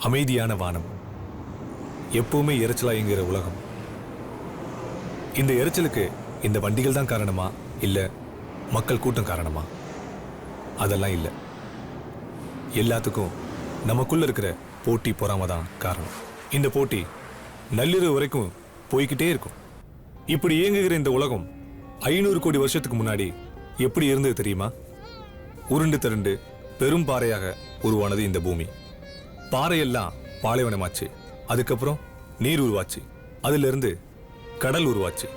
அமைதியான வானம், எப்பவுமே இரைச்சலா இயங்குகிற உலகம். இந்த இரைச்சலுக்கு இந்த வண்டிகள் தான் காரணமா இல்ல மக்கள் கூட்டம் காரணமா? அதெல்லாம் இல்லை. எல்லாத்துக்கும் நமக்குள்ள இருக்கிற போட்டி பொறாம தான் காரணம். இந்த போட்டி நள்ளிரவு வரைக்கும் போய்கிட்டே இருக்கும். இப்படி இயங்குகிற இந்த உலகம் 500 கோடி வருஷத்துக்கு முன்னாடி எப்படி இருந்தது தெரியுமா? உருண்டு திரண்டு பெரும் பாறையாக உருவானது இந்த பூமி. பாறையெல்லாம் பாலைவனமாச்சு. அதுக்கப்புறம் நீர் உருவாச்சு. அதுல இருந்து கடல் உருவாச்சு.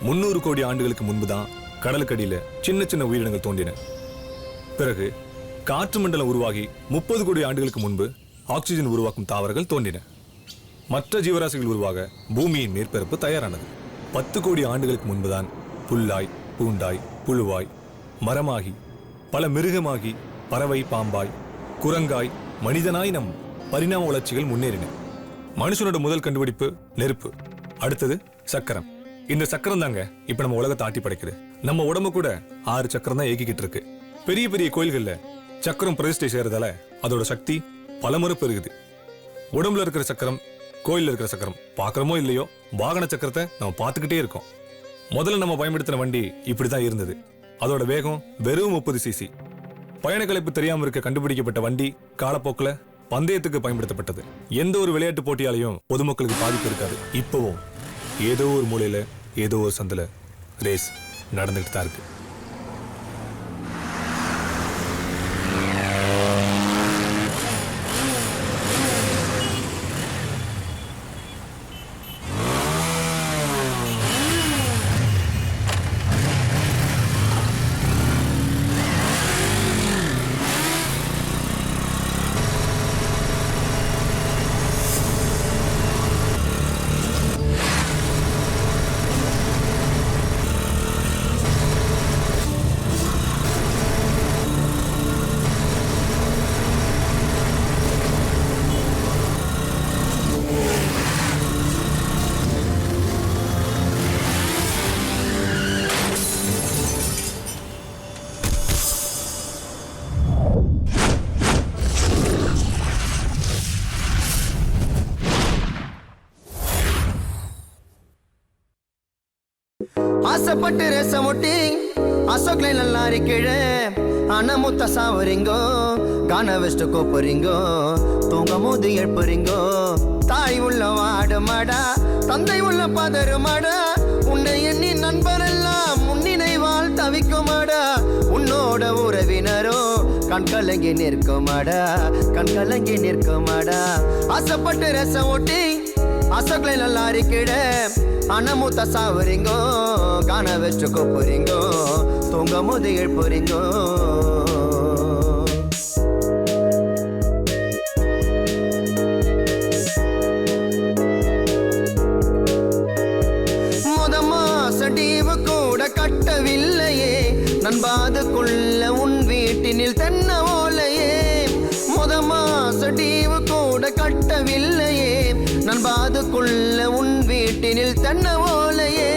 300 கோடி ஆண்டுகளுக்கு முன்பு தான் கடலுக்கடியில சின்ன சின்ன உயிரினங்கள் தோன்றின. பிறகு காற்று மண்டலம் உருவாகி 30 கோடி ஆண்டுகளுக்கு முன்பு ஆக்சிஜன் உருவாக்கும் தாவரங்கள் தோன்றின. மற்ற ஜீவராசிகள் உருவாக பூமியின் மேற்பரப்பு தயாரானது. 10 கோடி ஆண்டுகளுக்கு முன்புதான் புல்லாய், பூண்டாய், புழுவாய், மரமாகி, பல மிருகமாகி, பறவை, பாம்பாய், குரங்காய், மனிதனாய் நம் பரிணாம வளர்ச்சிகள் முன்னேறின. மனுஷனோட முதல் கண்டுபிடிப்பு நெருப்பு. அடுத்தது சக்கரம். இந்த சக்கரம் தாங்க இப்ப நம்ம உலகத்தை ஆட்டி படைக்குது. நம்ம உடம்பு கூட 6 சக்கரம் தான் இயக்கிக்கிட்டு இருக்கு. பெரிய பெரிய கோயில்கள்ல சக்கரம் பிரதிஷ்டை செய்யறதால அதோட சக்தி பலமுறை பெருகுது. உடம்புல இருக்கிற சக்கரம், கோயில்ல இருக்கிற சக்கரம் பாக்குறோமோ இல்லையோ, வாகன சக்கரத்தை நம்ம பார்த்துக்கிட்டே இருக்கோம். முதல்ல நம்ம பயன்படுத்தின வண்டி இப்படிதான் இருந்தது. அதோட வேகம் வெறும் 30 சிசி. பயண கலைப்பு தெரியாம இருக்க கண்டுபிடிக்கப்பட்ட வண்டி காலப்போக்கில் பந்தயத்துக்கு பயன்படுத்தப்பட்டது. எந்த ஒரு விளையாட்டு போட்டியாலையும் பொதுமக்களுக்கு பாதிப்பு இருக்காது. இப்பவும் ஏதோ ஒரு மூலையில ஏதோ ஒரு சந்தில ரேஸ் நடந்துட்டு தான் இருக்கு. ஆசைப்பட்டு ரேசமொட்டி அசோக்லை நல்லா இருக்கீழே அனமுத்த சாவரிங்கோ கான வெஸ்ட் கோப்பரிங்கோ தூங்கும் போது எழுப்புறீங்கோ. தாய் உள்ள வாடு மாடா, தந்தை உள்ள பதறு மாடா, உன்னை எண்ணி நண்பரெல்லாம் முன்னினைவால் தவிக்குமாடா. உன்னோட உறவினரோ கண்கலங்கி நிற்குமாடா, கண்கலங்கி நிற்குமாடா. ஆசைப்பட்டு ரசம் ஓட்டி அசோக்லை நல்லா இருக்கீழே அனமுத்த சாவரிங்கோ கான வெஸ்ட் கோப்பரிங்கோ தூங்கும் போது எழுப்புறீங்கோ. டீவு கூட கட்டவில்லையே நண்பாதுக்குள்ள உன் வீட்டினில் தென்ன ஓலையே. முத மாச டீவு கூட கட்டவில்லையே நண்பாதுக்குள்ள உன் வீட்டினில் தென்ன ஓலையே.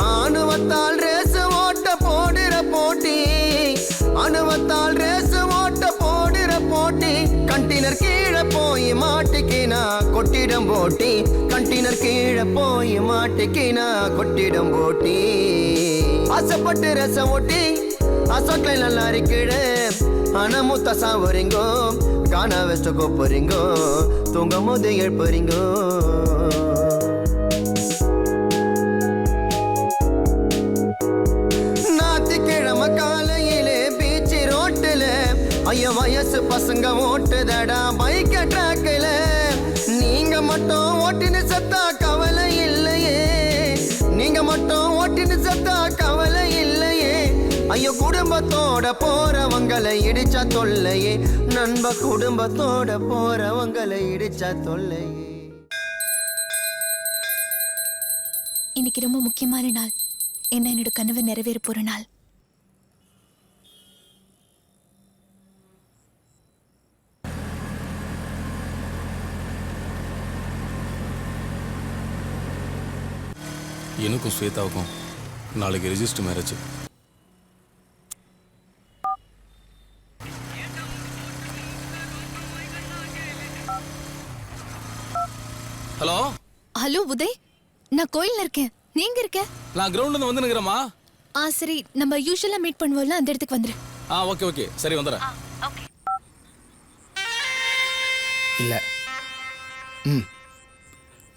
ஆணுவத்தால் ரேசு ஓட்ட போடுற போட்டி, அணுவத்தால் ரேசு ஓட்ட போடுற போட்டி. கண்டினர் கீழே போய் மாட்டிக்கினா கொட்டிடம் போட்டி, கண்டினர் கீழே போய் மாட்டிக்கினா கொட்டிடம் போட்டி. ஆசைப்பட்டு ரசம் ஓட்டி அசோக்லை நல்லா இருக்கீழே அனமுத்த சாவரிங்கோ கான வெஸ்ட் கோப்பரிங்கோ தூங்கும் போது எழுப்புறீங்கோ. ஞாயிற்றுக்கிழமை காலையிலே பீச்சு ரோட்டுல ஐயோ வயசு பசங்க ஓட்டுதடா பைக்க ட்ராக்கில. நீங்க மட்டும் ஓட்டின்னு சத்தா கவலை இல்லையே, நீங்க மட்டும் ஓட்டின்னு சத்தா கவலை இல்லையே. ஐயோ குடும்பத்தோட போறவங்களை இடிச்சா தொல்லையே, நண்ப குடும்பத்தோட போறவங்களை இடிச்சா தொல்லையே. இன்னைக்கு ரொம்ப முக்கியமான நாள். என்ன என்னோட கனவு நிறைவேற போற நாள். எனக்கும் ஸ்வேதாவுக்கும் நாளைக்கு ரெஜிஸ்டர் மேரேஜ். உதய், நான் கோயில்ல இருக்கேன். நீங்க இருக்க? நான் கிரவுண்ட்ல வந்து நிக்கிறேம்மா. சரி, நம்ம யூஷுவலா மீட் பண்ணுவோம்ல, அந்த இடத்துக்கு வந்துரு. ஓகே சரி வந்துடுறேன். இல்ல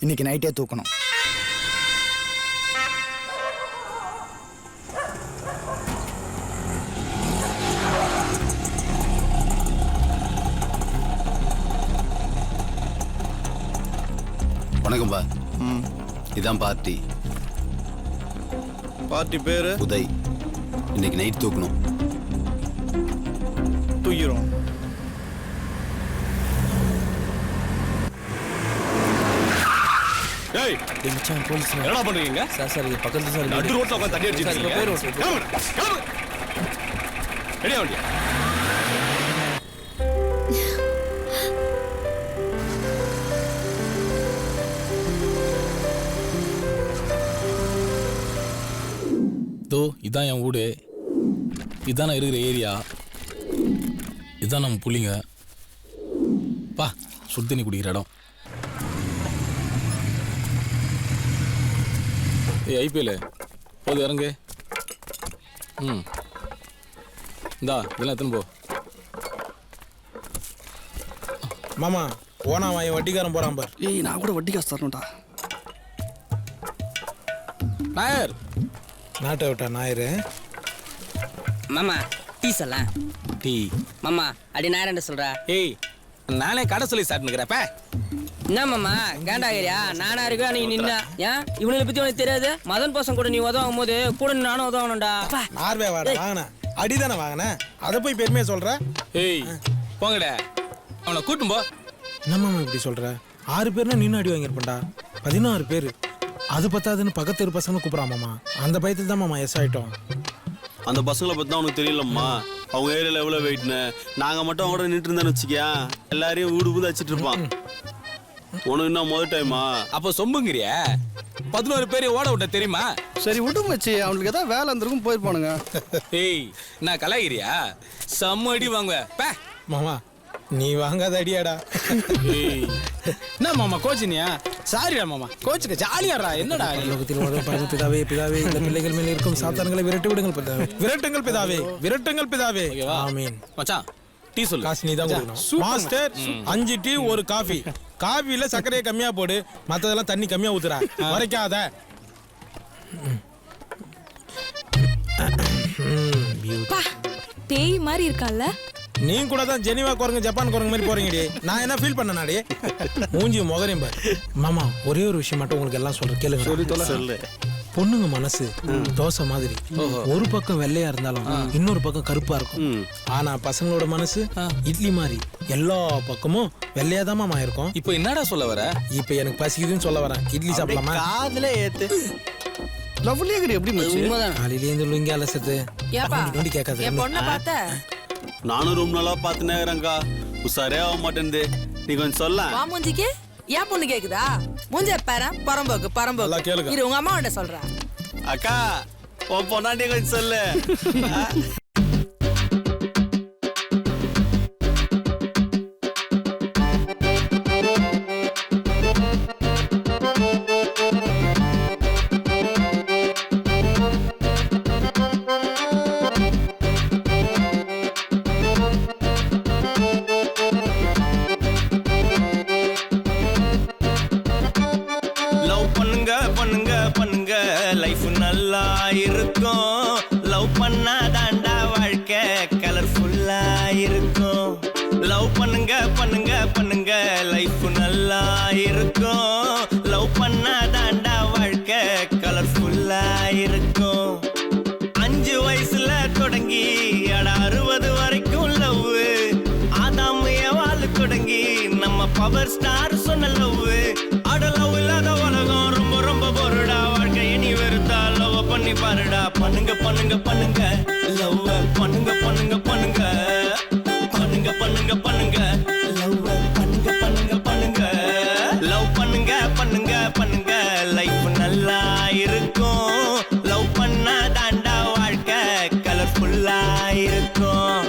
இன்னைக்கு நைட்டே தூக்கணும். வணக்கம்பா. இதான் பார்ட்டி. பார்ட்டி பேரு உதய். இன்னைக்கு நைட் தூக்கணும். தூக்கிறோம். ஏய் மச்சான் போலீஸ். என்னடா பண்றீங்க? சார் இது பக்கத்துல சார். நடு ரோட்ல உட்கார்ந்து தண்ணி அடிச்சிட்டு சார், இருக்கீங்க. பேர் ஓட்டு. கிளம்பு. ரெடியா வண்டியா? இதான் என் வீடு, இதான் நான் இருக்கிற ஏரியா, இதான் நம்ம புள்ளிங்க. பா சுடு தண்ணி குடிக்கிற இடம். ஐபிஎல் போது இறங்கு. இந்தா இதெல்லாம் எத்தனை போ. மாமா ஓனா வாங்கி வட்டிக்காரன் போறான் பார். ஏய் நான் கூட வட்டி காசு தரணும்டா. நாயர் நாட்டை விட்டா ஞாயிறு. மாமா டீ சொல்ல. டீ மாமா அடி நேரம் சொல்ற. ஏய் நானே கடை சொல்லி சாப்பிட்டுக்கிறப்ப. என்ன மாமா கேண்டாகிறியா? நானா இருக்கா நீ நின்னா? ஏன் இவனுங்களை பத்தி உனக்கு தெரியாது? மதன் பசங்க கூட நீ உதவும் போது கூட நானும் உதவணும்டா. நார்வே வாடா வாங்கினேன், அடிதானே வாங்கினேன், அதை போய் பெருமையா சொல்ற. ஏய் போங்கடா, அவனை கூட்டும் போ. என்ன மாமா இப்படி சொல்ற? 6 பேர்னா நீனும் அடி வாங்கியிருப்பேன்டா. 16 பேர். அது பத்தாதுன்னு பக்கத்து பசங்க கூப்பிடறான் மாமா. அந்த பயத்தில் தான் மாமா எஸ் ஆயிட்டோம். அந்த பசங்களை பத்தி தான் உனக்கு தெரியலம்மா. அவங்க ஏரியால எவ்வளவு வெயிட்னு. நாங்க மட்டும் அவங்க கூட நின்று இருந்தேன்னு வச்சுக்கியா, எல்லாரையும் வீடு பூந்து வச்சுட்டு இருப்பான். உனக்கு என்ன முதல் டைமா? அப்போ சொம்புங்கிறியா? 11 பேரையும் ஓட விட்ட தெரியுமா? சரி விட்டு மச்சி, அவனுக்கு ஏதாவது வேலை இருந்திருக்கும் போயிருப்பானுங்க. ஏய் நான் கலாகிறியா? செம்ம அடி வாங்குவ பே. மாமா நீ வாங்காத அடியாடா. ஏய் என்ன மாமா கோச்சினியா? சாரிடா மாமா, கோச்சுக்க ஜாலியாடா. என்னடா உலகத்தில் உலகம் பரம பிதாவே, பிதாவே இந்த பிள்ளைகள் மேல் இருக்கும் சாத்தான்களை விரட்டி விடுங்கள் பிதாவே. விரட்டுங்கள் பிதாவே, விரட்டுங்கள் பிதாவே. ஆமீன். மச்சான் டீ சொல்லு. காசு நீ தான் கொடுக்கணும். Master 5 tea 1 coffee. காஃபில சர்க்கரையை கம்மியா போடு, மத்ததெல்லாம் தண்ணி கம்மியா ஊத்துறா. வரைக்காத. பேய் மாதிரி இருக்கால. நீ கூட தான் ஜெனிவா குரங்கு ஜப்பான் குரங்கு மாதிரி போறீங்கடி. நான் என்ன ஃபீல் பண்ணனாடி? மூஞ்சி முகரையும் பாரு. மாமா ஒரே ஒரு விஷயம் மட்டும் உங்களுக்கு எல்லாம் சொல்றேன் கேளுங்க. சொல்லு. பொண்ணுங்க மனசு தோசை மாதிரி. ஒரு பக்கம் வெள்ளையா இருந்தாலும் இன்னொரு பக்கம் கருப்பா இருக்கும். ஆனா பசங்களோட மனசு இட்லி மாதிரி எல்லா பக்கமும் வெள்ளையாதான் மாமா இருக்கும். இப்போ என்னடா சொல்ல வர? இப்ப எனக்கு பசிக்குதுன்னு சொல்ல வரேன். இட்லி சாப்பிடலாமா? காதுல ஏத்து. லவ்லியா இருக்கு எப்படி மச்சி? காலையில இருந்து லுங்கி அலசது நோண்டி கேட்காது. என் பொண்ணை பார்த்த நானும் ரொம்ப நாளா பார்த்துனே இருக்கிறேங்க்கா. உசாரே ஆக மாட்டேன்து. நீ கொஞ்சம் சொல்ல. வா மூஞ்சிக்கு ஏன் பொண்ணு கேக்குதா? மூஞ்ச பாரு, பரம்போக்கு நல்லா பரம்போக்கு. கேளுங்க. இரு உங்க அம்மா கிட்ட சொல்றேன். அக்கா உன் பொண்ணாண்டி கொஞ்சம் சொல்லு. லவ் பண்ணுங்க பண்ணுங்க பண்ணுங்க, லைஃப் நல்லா இருக்கும். லவ் பண்ணாதாண்டா வாழ்க்கை கலர்ஃபுல்லா இருக்கும். லவ் பண்ணுங்க பண்ணுங்க பண்ணுங்க, லைஃப் நல்லா இருக்கும். லவ் பண்ணாதாண்டா வாழ்க்கை கலர்ஃபுல்லா இருக்கும். 5 வயசுல தொடங்கி அட 60 வரைக்கும் லவ். ஆதாம் ஏவாள் தொடங்கி நம்ம பவர் ஸ்டார் சொன்ன லவ். அட லவ் இல்லாத உலகம் ரொம்ப ரொம்ப பொருடா. வாழ்க்கையை நீ வெறுத்தா லவ் பண்ணி பாருடா. பண்ணுங்க பண்ணுங்க பண்ணுங்க லவ், பண்ணுங்க பண்ணுங்க பண்ணுங்க பண்ணுங்க பண்ணுங்க பண்ணுங்க லவ், பண்ணுங்க பண்ணுங்க பண்ணுங்க லவ், பண்ணுங்க பண்ணுங்க பண்ணுங்க, லைஃப் நல்லா இருக்கும். லவ் பண்ணா தாண்டா வாழ்க்கை கலர்ஃபுல்லா இருக்கும்.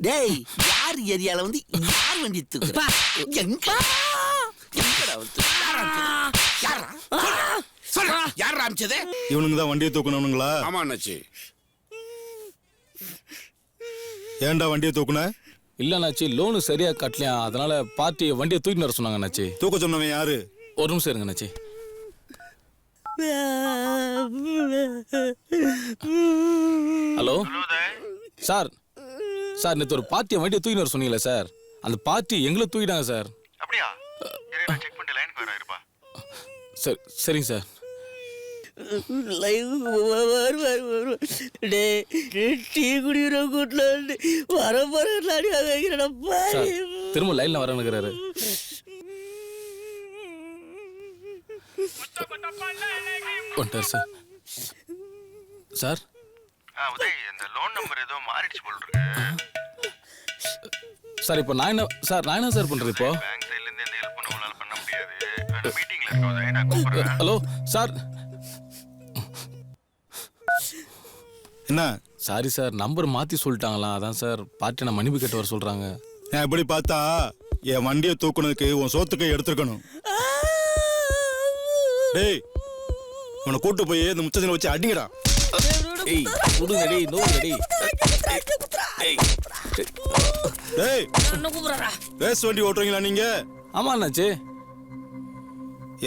டேய் யார் ஏரியால வந்து யார் வண்டி தூக்குறா? எங்கடா வந்து யார் ராமிச்சது? இவனுங்க தான் வண்டியை தூக்கணுங்களா? ஆமா அண்ணாச்சி. ஏன்டா வண்டியை தூக்குன? இல்ல அண்ணாச்சி, லோனு சரியா கட்டலையா, அதனால பார்ட்டி வண்டியை தூக்கிட்டு வர சொன்னாங்க அண்ணாச்சி. தூக்க சொன்னவன் யாரு? ஒரு நிமிஷம் இருங்க அண்ணாச்சி. ஹலோ சார், சார் நேற்று ஒரு பார்ட்டியை வண்டியை தூக்கிட்டு வர சொன்னீங்களே சார், அந்த பார்ட்டி எங்களை தூக்கிட்டாங்க சார். அப்படியா? செக் பண்ணிட்டு லைனுக்கு வர இருப்பா. சரி, சரிங்க சார். டீ குடிக்கிற கூட்டில் வர சார் திரும்ப லைன்ல வரணுங்கிறாரு. வந்துட்டார் சார். சார் உதய், இந்த லோன் நம்பர் ஏதோ மாறிடுச்சு போல இருக்கு. சார் இப்போ நான் என்ன சார் பண்றது இப்போ? பேங்க் சைடுல இருந்து எந்த ஹெல்ப் நம்மளால பண்ண முடியாது. மீட்டிங்ல இருக்க உதய், நான் கூப்பிடுறேன். Hello sir. என்ன? சாரி சார், நம்பர் மாத்தி சொல்லிட்டாங்களா, அதான் சார் பார்ட்டி நான் மன்னிப்பு கேட்டு வர சொல்றாங்க. நான் எப்படி பார்த்தா என் வண்டியை தூக்குனதுக்கு உன் சோத்துக்கை எடுத்துருக்கணும். டேய், உன்னை கூட்டு போய் இந்த முச்சத்தில் வச்சு அடிங்கடா. ஏய் விடுங்க டேய், நோவுங்க டேய். டேய் ரேஸ் வண்டி ஓட்டுறீங்களா நீங்க? ஆமா அண்ணாச்சி.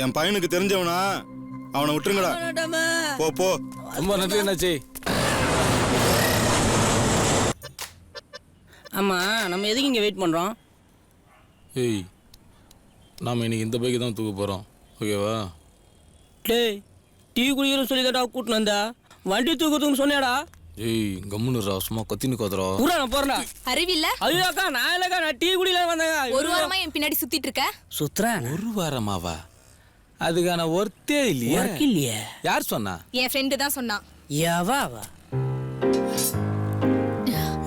என் பையனுக்கு தெரிஞ்சவனா, அவனை விட்டுருங்கடா. போ போ. ரொம்ப நன்றி அண்ணாச்சி. ஆமா, நம்ம எதுக்கு இங்க வெயிட் பண்றோம்? ஏய், நாம இன்னைக்கு இந்த பைக்கு தான் தூக்க போறோம், ஓகேவா? டேய், டீ குடிக்கிறேன்னு சொல்லி தான்டா கூட்டின்னு வந்தா, வண்டி தூக்குறதுன்னு சொன்னேடா. ஏய் கம்முனுடா, சும்மா கத்தின்னு கோதுறா. பூரா நான் போறேன்டா. அறிவில்ல? ஐயோக்கா, நான் இல்லக்கா, நான் டீ குடியில வந்தேங்க. ஒரு வாரமா என் பின்னாடி சுத்திட்டு இருக்க. சுத்துறேன். ஒரு வாரமாவா? அதுக்கான ஒர்த்தே இல்லையே. ஒர்க் இல்லையே. யார் சொன்னா? என் ஃப்ரெண்டு தான் சொன்னான். எவாவா?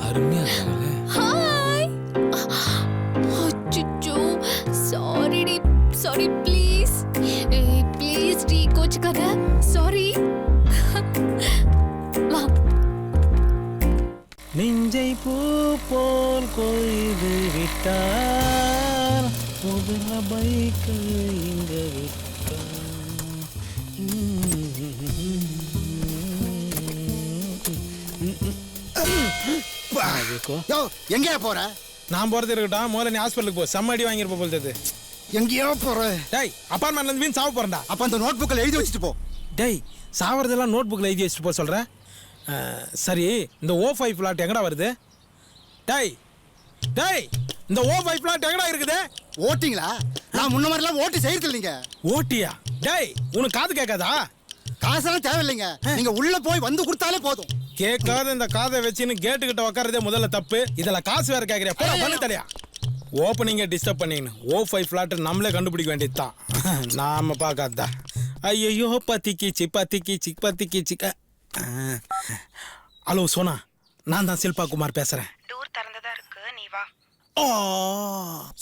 அருமையா இருக்காங்களே. ஹாய். அச்சச்சோ, சாரி டி, சாரி ப்ளீஸ். ப்ளீஸ் டி, கோச்சுக்காத. சாரி. வா. நெஞ்சை பூ போல் கொய்து விட்டார், புதுல பைக்கு இங்க விட்டார். எங்கேயா போற? நான் போறது இருக்கட்டும், முதல்ல நீ ஹாஸ்பிட்டலுக்கு போ. செம்ம அடி வாங்கிருப்ப போலது. எங்கேயோ போற? டேய், அப்பார்ட்மெண்ட்ல இருந்து வீண் சாவ போறேன்டா. அப்ப அந்த நோட் புக்கில் எழுதி வச்சுட்டு போ. டேய், சாவறதெல்லாம் நோட் புக்கில் எழுதி வச்சுட்டு போ சொல்கிறேன். சரி, இந்த O5 பிளாட் எங்கடா வருது? டேய் டேய், இந்த O5 பிளாட் எங்கடா இருக்குது? ஓட்டிங்களா? நான் முன்ன மாதிரிலாம் ஓட்டி செய்யறது இல்லைங்க. ஓட்டியா? டேய், உனக்கு காது கேட்காதா? காசெல்லாம் தேவையில்லைங்க, நீங்க உள்ள போய் வந்து கொடுத்தாலே போதும். கேட்காத இந்த காதை வச்சுன்னு கேட்டுக்கிட்ட உட்காரதே முதல்ல தப்பு. இதில் காசு வேற கேட்குறியா? போடா, பண்ணு தடையா. ஓப்பனிங்கை டிஸ்டர்ப் பண்ணிங்கன்னு O5 ஃப்ளாட் நம்மளே கண்டுபிடிக்க வேண்டியது தான், நாம பார்க்காதா. ஐயோ, பத்திக்கிச்சு பத்திக்கிச்சு பத்திக்கிச்சு. ஹலோ சோனா, நான் தான் சில்பா குமார் பேசுறேன். டோர் திறந்ததா இருக்கு, நீ வா.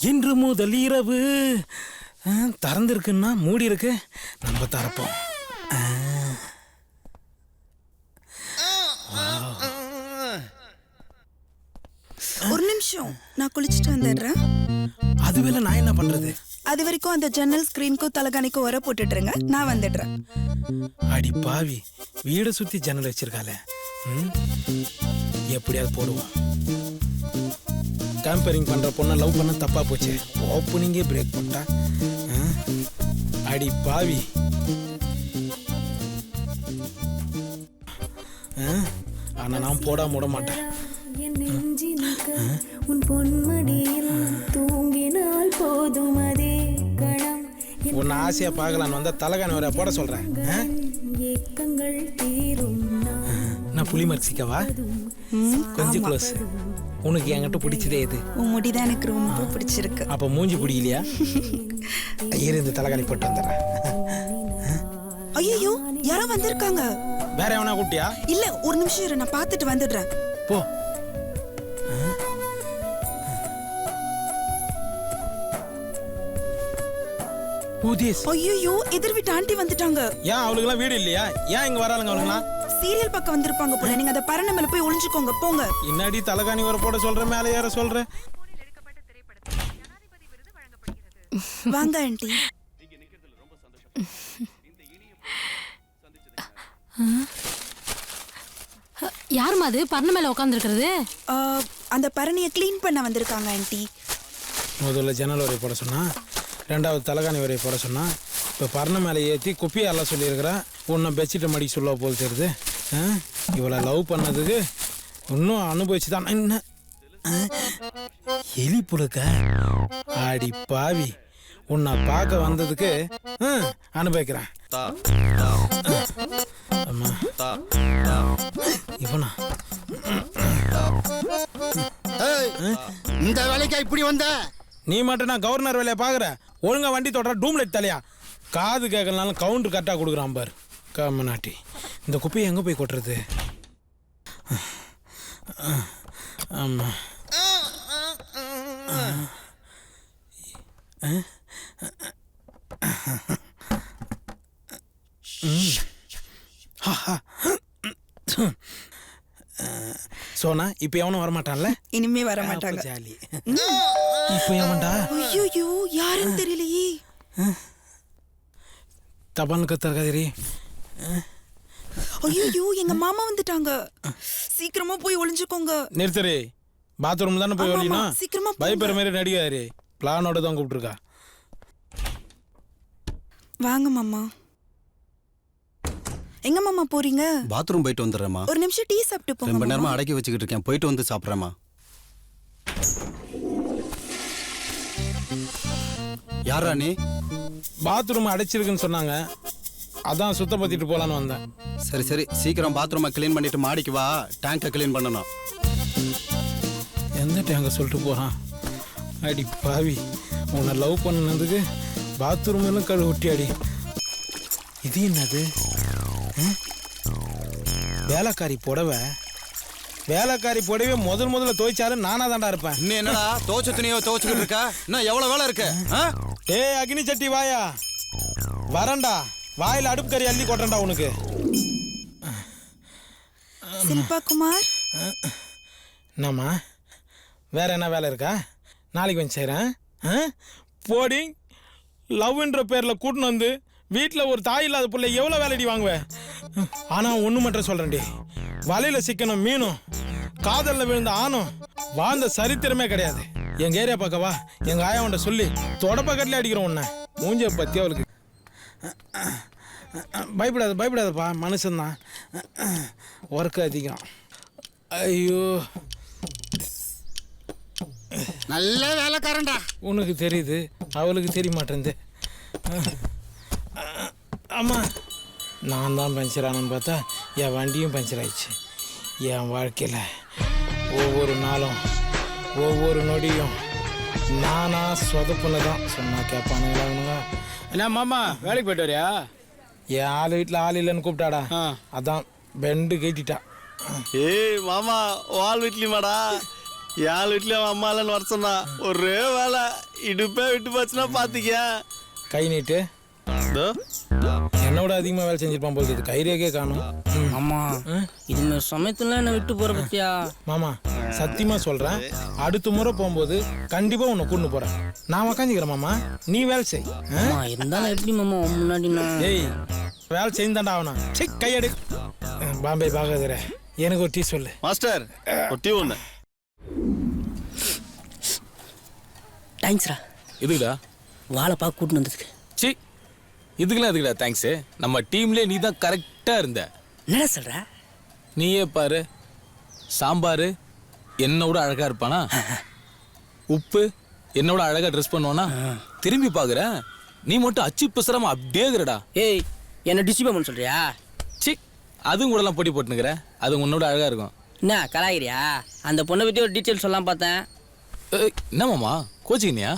இன்று முதல் இரவு திறந்திருக்குன்னா மூடி இருக்கு, நம்ம தரப்போம். ஒரு நிமிஷம், நான் குளிச்சுட்டு வந்துடுறேன். அதுவேளை நான் என்ன பண்றது? அது வரைக்கும் அந்த ஜன்னல் ஸ்கிரீனுக்கும் தலகாணிக்கும் உர போட்டுட்டுருங்க, நான் வந்துடுறேன். அடி பாவி, வீடை சுத்தி ஜன்னல் வச்சிருக்காளே. எப்படியாவது போடுவோம். கேம்பரிங் பண்ற பொண்ணை லவ் பண்ண தப்பா போச்சு, ஓப்பனிங்கே பிரேக் பண்ணிட்டா. அடி பாவி. ஆனா நான் போடாம விட மாட்டேன். உன் பொன்மடியில் தூங்கினால் போதும் அதே கணம். உன்னை ஆசையா பார்க்கலான்னு வந்தா தலகாணி வர போட சொல்றேன். ஏக்கங்கள் தீரும். நான் புலி மரிசிக்கவா? கொஞ்சம் க்ளோஸ். உனக்கு என்கிட்ட பிடிச்சதே இது. உன் முடிதான் எனக்கு ரொம்ப பிடிச்சிருக்கு. அப்ப மூஞ்சி பிடிக்கலையா? இருந்து தலகாணி போட்டு வந்துடுறேன். ஐயோ, யாரோ வந்திருக்காங்க. வேற எவனா கூட்டியா? இல்ல, ஒரு நிமிஷம் இரு, நான் பார்த்துட்டு வந்துடுறேன். போ. ஐயோ, எதிர் வீட்டு ஆண்டி வந்துட்டாங்க. ஏன் அவளுக்குலாம் வீடு இல்லையா? ஏன் இங்க வராளுங்க அவளுங்களாம்? சீரியல் பக்கம் வந்திருப்பாங்க போல. நீங்க அந்த பரண மேல போய் ஒளிஞ்சுக்கோங்க போங்க. இன்னாடி தலகாணி வர போட சொல்ற, மேலே ஏற சொல்ற. வாங்க ஆண்டி. யாருமா அது பரண மேல உட்காந்துருக்கிறது? அந்த பரணியை க்ளீன் பண்ண வந்திருக்காங்க ஆண்டி. முதல்ல ஜன்னல் வரைய போட சொன்னா, ரெண்டாவது தலகாணி வரைய போட சொன்னா, இப்போ பரண மேலே ஏற்றி குப்பியை எல்லாம் சொல்லியிருக்கிறேன். உன்னை பெட்ஷீட்டை மடிக்க சொல்ல போல் தெரியுது. இவளை லவ் பண்ணதுக்கு இன்னும் அனுபவிச்சு தான். என்ன எலி புழுக்க ஆடி பாவி, உன்னை பார்க்க வந்ததுக்கு அனுபவிக்கிறேன். அம்மா இவனா இந்த வேலைக்கா இப்படி வந்த? நீ மட்டும் நான் கவர்னர் வேலையை பார்க்குற. ஒழுங்கா வண்டி தொடுற டூம்லைட் தலையா. காது கேட்கலனாலும் கவுண்டர் கரெக்டாக கொடுக்குறான் பாரு கம்மநாட்டி. இந்த குப்பையை எங்கே போய் கொட்டுறது? ஆமாம் சோனா இப்போ எவனும் வரமாட்டான்ல? இனிமே வர மாட்டாங்க. ஜாலி. இப்போ எவன்டா? ஐயோ யாருன்னு தெரியலையே. தபான்னு கத்துறகாதிரி. ஐயோ எங்க மாமா வந்துட்டாங்க. சீக்கிரமா போய் ஒளிஞ்சுக்கோங்க. நிறுத்தரே, பாத்ரூம் தானே போய் ஒளினா. சீக்கிரமா பயப்படுற மாதிரி நடிகாரு. பிளானோட தான் கூப்பிட்டுருக்கா. வாங்க மாமா. எங்க மாமா போறீங்க? பாத்ரூம் போயிட்டு வந்துடுறேம்மா. ஒரு நிமிஷம் டீ சாப்பிட்டு போங்க. ரொம்ப நேரமா அடக்கி வச்சுக்கிட்டு இருக்கேன், போயிட்டு வந்து சாப்பிட்றேம்மா. யாரா நீ? பாத்ரூம் அடைச்சிருக்குன்னு சொன்னாங்க, அதான் சுத்தப்படுத்திட்டு போலான்னு வந்தேன். சரி சரி, சீக்கிரம் பாத்ரூமை க்ளீன் பண்ணிட்டு மாடிக்கு வா, டேங்கை க்ளீன் பண்ணணும். எந்த டேங்க சொல்லிட்டு போறான்? அடி பாவி, உன்னை லவ் பண்ணதுக்கு பாத்ரூம் எல்லாம் கழுவி ஒட்டியாடி. இது என்னது? வேலைக்காரி புடவை. வேலைக்காரி புடவை முதல்ல துவைச்சாலும் நானா தாண்டா இருப்பேன். இன்னும் என்னடா துவைச்ச துணியோ துவைச்சுக்கிட்டு இருக்கா? இன்னும் எவ்வளவு வேலை இருக்கு? ஏய் அக்னி சட்டி வாயா, வரண்டா. வாயில அடுப்பு கறி அள்ளி கொட்டண்டா உனக்கு. சில்பா குமார், என்னம்மா வேற என்ன வேலை இருக்கா? நாளைக்கு வந்து செய்கிறேன். போடி, லவ்ன்ற பேரில் கூட்டின்னு வந்து வீட்டில் ஒரு தாய் இல்லாத பிள்ளை எவ்வளோ வேலைடி வாங்குவேன். ஆனால் ஒன்று மட்டும் சொல்கிறேன்டி, வலையில் சிக்கணும் மீனும், காதலில் விழுந்த ஆணும் வாழ்ந்த சரித்திரமே கிடையாது. எங்கள் ஏரியா பக்கவா, எங்கள் ஆயாவன்ட்ட சொல்லி தொடப்பக்கட்டில் அடிக்கிறோம் உன்னை. மூஞ்சை பற்றி அவளுக்கு. பயப்படாதப்பா, மனுஷன்தான். ஒர்க்கு அதிகம். ஐயோ நல்ல வேலைக்காரன்டா. உனக்கு தெரியுது, அவளுக்கு தெரிய மாட்டேங்குது. ஆமாம், நான் தான் பஞ்சர் ஆனேன்னு பார்த்தா என் வண்டியும் பஞ்சர் ஆயிடுச்சு. என் வாழ்க்கையில் ஒவ்வொரு நாளும் ஒவ்வொரு நொடியும் நானா சொதப்புன்னு தான் சொன்னா கேட்பானுங்களா அவனுங்க. என்ன மாமா வேலைக்கு போயிட்டு வரியா? என் ஆள் வீட்டில் ஆள் இல்லைன்னு கூப்பிட்டாடா, அதான் பெண்டு கேட்டிட்டா. ஏய் மாமா, ஆள் வீட்லியுமாடா? என் வீட்லயும் அம்மா இல்லைன்னு வர சொன்னா ஒரே வேலை, இடுப்பே விட்டு போச்சுன்னா பாத்துக்க. கை நீட்டு. என்னோட அதிகமா வேலை செஞ்சிருப்பான் போது, இது கைரேகே காணும். ஆமா, இது சமயத்துல என்ன விட்டு போற பத்தியா? மாமா சத்தியமா சொல்றேன், அடுத்த முறை போகும்போது கண்டிப்பா உன்னை கூட்டு போறேன். நான் உக்காந்துக்கிறேன் மாமா, நீ வேலை செய். இருந்தாலும் எப்படி மாமா முன்னாடி? ஏய் வேலை செய்தாண்டா ஆகணா. சரி கையெடு. பாம்பே பாகாதர, எனக்கு ஒரு டீ சொல்லு. மாஸ்டர் ஒரு டீ ஒன்று. தேங்க்ஸ்ரா. எதுக்குடா? வாழைப்பா கூட்டின்னு வந்ததுக்கு. சி, இதுக்கெல்லாம் எதுக்குடா தேங்க்ஸு? நம்ம டீம்லேயே நீ தான் கரெக்டாக இருந்த. என்ன சொல்ற? நீயே பாரு, சாம்பார் என்னோட அழகாக இருப்பானா? உப்பு என்னோட அழகாக ட்ரெஸ் பண்ணுவானா? திரும்பி பார்க்குறேன், நீ மட்டும் அச்சு பிசுறாம அப்படியே இருக்கிறடா. ஏய், என்ன டிசிபேமன் சொல்றியா? சி, அதுவும் கூடலாம் போட்டி போட்டுனுக்குற, அது உன்னோட அழகாக இருக்கும். என்ன கலாகிரியா? அந்த பொண்ணை பற்றி ஒரு டீட்டெயில் சொல்லலாம் பார்த்தேன். என்ன மாமா கோச்சிக்கினியா?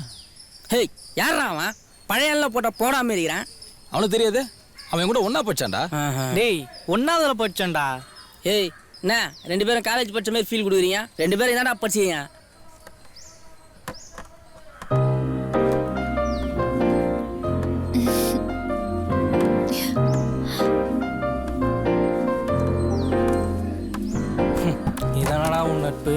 ஹேய், யாரா அவன்? பழைய எல்லாம் போட்ட போடாம இருக்கிறான். அவனுக்கு தெரியாது, அவன் கூட ஒன்னா படிச்சான்டா. டேய், ஒன்னாவதுல படிச்சான்டா. ஏய், என்ன ரெண்டு பேரும் காலேஜ் படிச்ச மாதிரி ஃபீல் கொடுக்குறீங்க? ரெண்டு பேரும் என்னடா படிச்சீங்க? உன் நட்பு.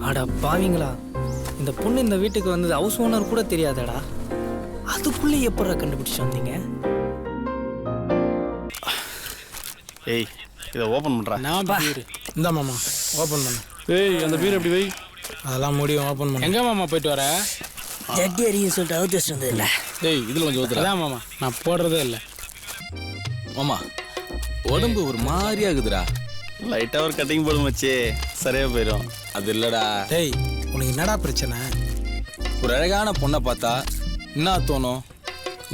அட பாவிங்களா, இந்த பொண்ணு இந்த வீட்டுக்கு வந்தது ஹவுஸ் ஓனர் கூட தெரியாதடா. அதுக்குள்ளே எப்படா கண்டுபிடிச்சு வந்தீங்க? ஏய் இதை ஓப்பன் பண்ணுறா. நான் பீர் இந்த மாமா ஓப்பன் பண்ண. ஏய் அந்த பீர் எப்படி வை? அதெல்லாம் முடியும் ஓப்பன் பண்ண. எங்க மாமா போயிட்டு வர? ஜட்டி அடிக்க சொல்லிட்டு அவுத்து வச்சுட்டு வந்தது இல்லை. டேய் இதில் கொஞ்சம் ஊத்துறா. அதான் மாமா நான் போடுறதே இல்லை. மாமா உடம்பு ஒரு மாதிரியா இருக்குதுடா. லைட்டாக ஒரு கட்டிங் போடும் வச்சு சரியா போயிடும். அது இல்லடா. டேய் உனக்கு என்னடா பிரச்சனை? ஒரு அழகான பொண்ணை பார்த்தா என்ன தோணும்?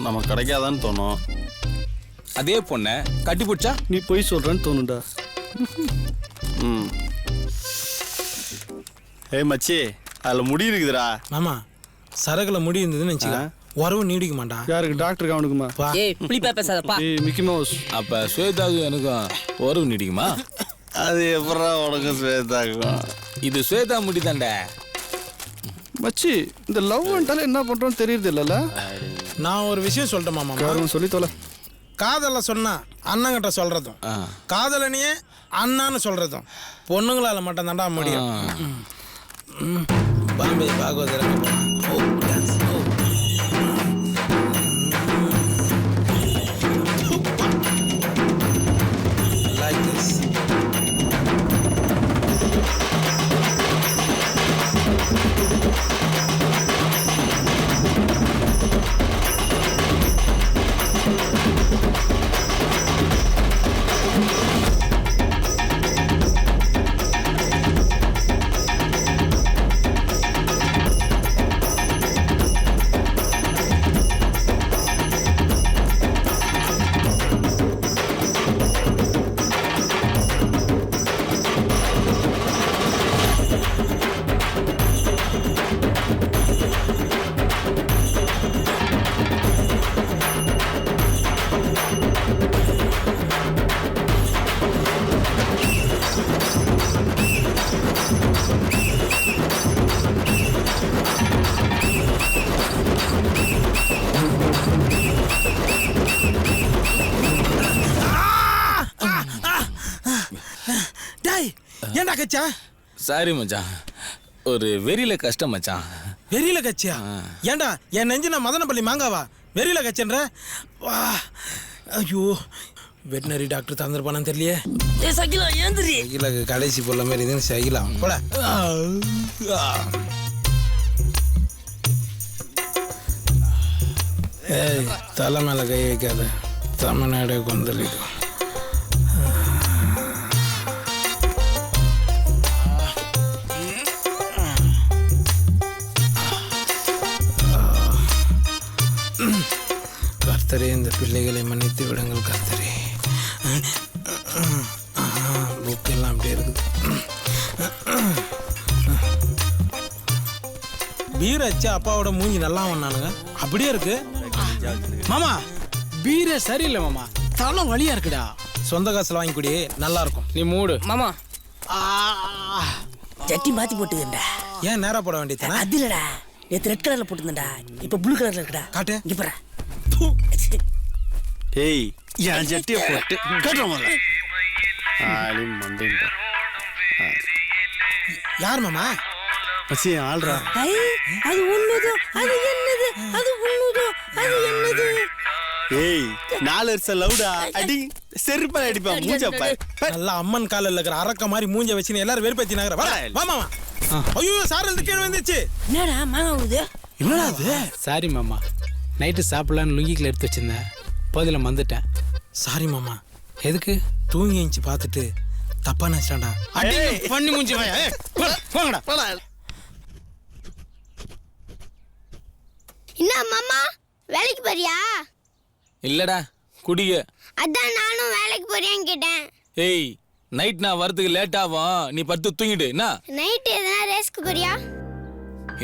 நம்ம கிடைக்காதான்னு தோணும். அதே பொண்ணை கட்டி பிடிச்சா நீ போய் சொல்கிறேன்னு தோணுண்டா. ம். ஏய் மச்சி அதில் முடி இருக்குதுடா. மாமா சரகுல முடி இருந்ததுன்னு வச்சுக்க உறவு நீடிக்க மாட்டான். யாருக்கு? டாக்டருக்கு அவனுக்குமா? ஏய் புளிப்பா பேசாதப்பா. ஏய் மிக்கி மவுஸ். அப்ப ஸ்வேதாவும் எனக்கும் உறவு நீடிக்குமா? அது எப்படா உனக்கும் ஸ்வேதாக்கும்? இது ஸ்வேதா முடி தாண்டா. மச்சி இந்த லவ் வந்துட்டாலும் என்ன பண்றோம்னு தெரியுது இல்லைல்ல? நான் ஒரு விஷயம் சொல்லிட்டேன் மாமா. யாரும் சொல்லி தொலை. காதலை சொன்னா அண்ணங்கிட்ட சொல்றதும், காதலனையே அண்ணான்னு சொல்றதும் பொண்ணுங்களால மட்டும் தாண்டா முடியும். Bombay Bhagavathar like this. ஏன்டா கச்சா? சாரி மச்சான், ஒரு வெறியில கஷ்டம் மச்சான். வெறியில கச்சியா? ஏன்டா என் நெஞ்சு நான் மதனப்பள்ளி மாங்காவா வெறியில கச்சன்ற? வா ஐயோ வெட்டினரி டாக்டர் தந்திருப்பானு தெரியலையே. சகிலாக்கு கடைசி பொருள மாதிரி இதுன்னு சகிலாம் போல. ஏய் தலை மேல கை வைக்காத, தமிழ்நாடு கொந்தளிக்கும். கர்த்தரே இந்த பிள்ளைகளை மன்னித்து விடுங்கள் கர்த்தரே. புக் எல்லாம் அப்படியே இருக்குது. பீர் அச்சா அப்பாவோட மூஞ்சி நல்லா வந்தானுங்க அப்படியே இருக்கு. மாமா பீரே சரியில்லை மாமா, தலை வலியா இருக்குடா. சொந்த காசுல வாங்கி குடி நல்லா இருக்கும். நீ மூடு மாமா. ஜட்டி மாத்தி போட்டுக்கண்டா. ஏன் நேரா போட வேண்டியதானே? அது இல்லடா, நேற்று ரெட் கலர்ல போட்டுருந்தா இப்ப ப்ளூ கலர்ல இருக்குடா. காட்டு இங்க பாரு. ஏய் என் ஜட்டியை போட்டு கட்டுறோம். யார் மாமா? பசி ஆள்றா. அது ஒண்ணுதோ, அது என்னது, அது ஒண்ணுதோ, அது என்னது. ஏய் 4 வருஷம் லவுடா. அடி செருப்பா அடிப்பான் மூஞ்ச பாரு. நல்லா அம்மன் காலில் இருக்கிற அரக்க மாதிரி மூஞ்ச வச்சுன்னு எல்லாரும் வெறுப்பேத்தி நகர. வா மாமா. ஐயோ சாரல் கீழே வந்துச்சு. என்னடா மாமா ஊது? என்னடா அது? சாரி மாமா, நைட்டு சாப்பிடலான்னு லுங்கிக்கில் எடுத்து வச்சிருந்தேன், போதில் மறந்துட்டேன். சாரி மாமா. எதுக்கு? தூங்கி எழுந்துச்சு பார்த்துட்டு தப்பா நினைச்சிட்டான்டா. பண்ணி மூஞ்சி போங்கடா. என்ன மாமா வேலைக்கு போறியா? இல்லடா குடிய. அதான் நானும் வேலைக்கு போறியான்னு கேட்டேன். ஏய் நைட் நான் வரதுக்கு லேட் ஆகும், நீ படுத்து தூங்கிடு. என்ன நைட் எதனா ரேஸ்க்கு போறியா?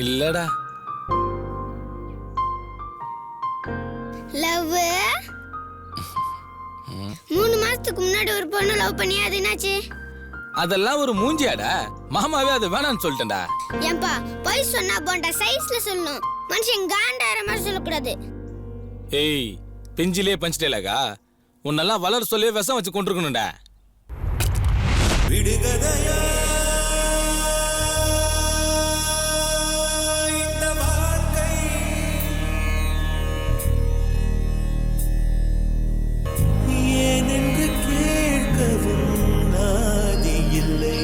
இல்லடா. லவ் 3 மாசத்துக்கு முன்னாடி ஒரு பொண்ணு லவ் பண்ணியா, அது என்னாச்சு? அதெல்லாம் ஒரு மூஞ்சியாடா, மாமாவே அது வேணான்னு சொல்லிட்டேன்டா. ஏன்பா போய் சொன்னா போண்டா சைஸ்ல சொல்லணும், மனுஷன் காண்டாயிர மாதிரி சொல்லக்கூடாது. ஏய் பெஞ்சிலே பஞ்சிட்டேலக்கா உன்னெல்லாம் வளர சொல்லி விஷம் வச்சு கொண்டிருக்கணும்டா. விடுகதையா இந்த வாழ்க்கை ஏனென்று கேட்கவும் நாதி இல்லை.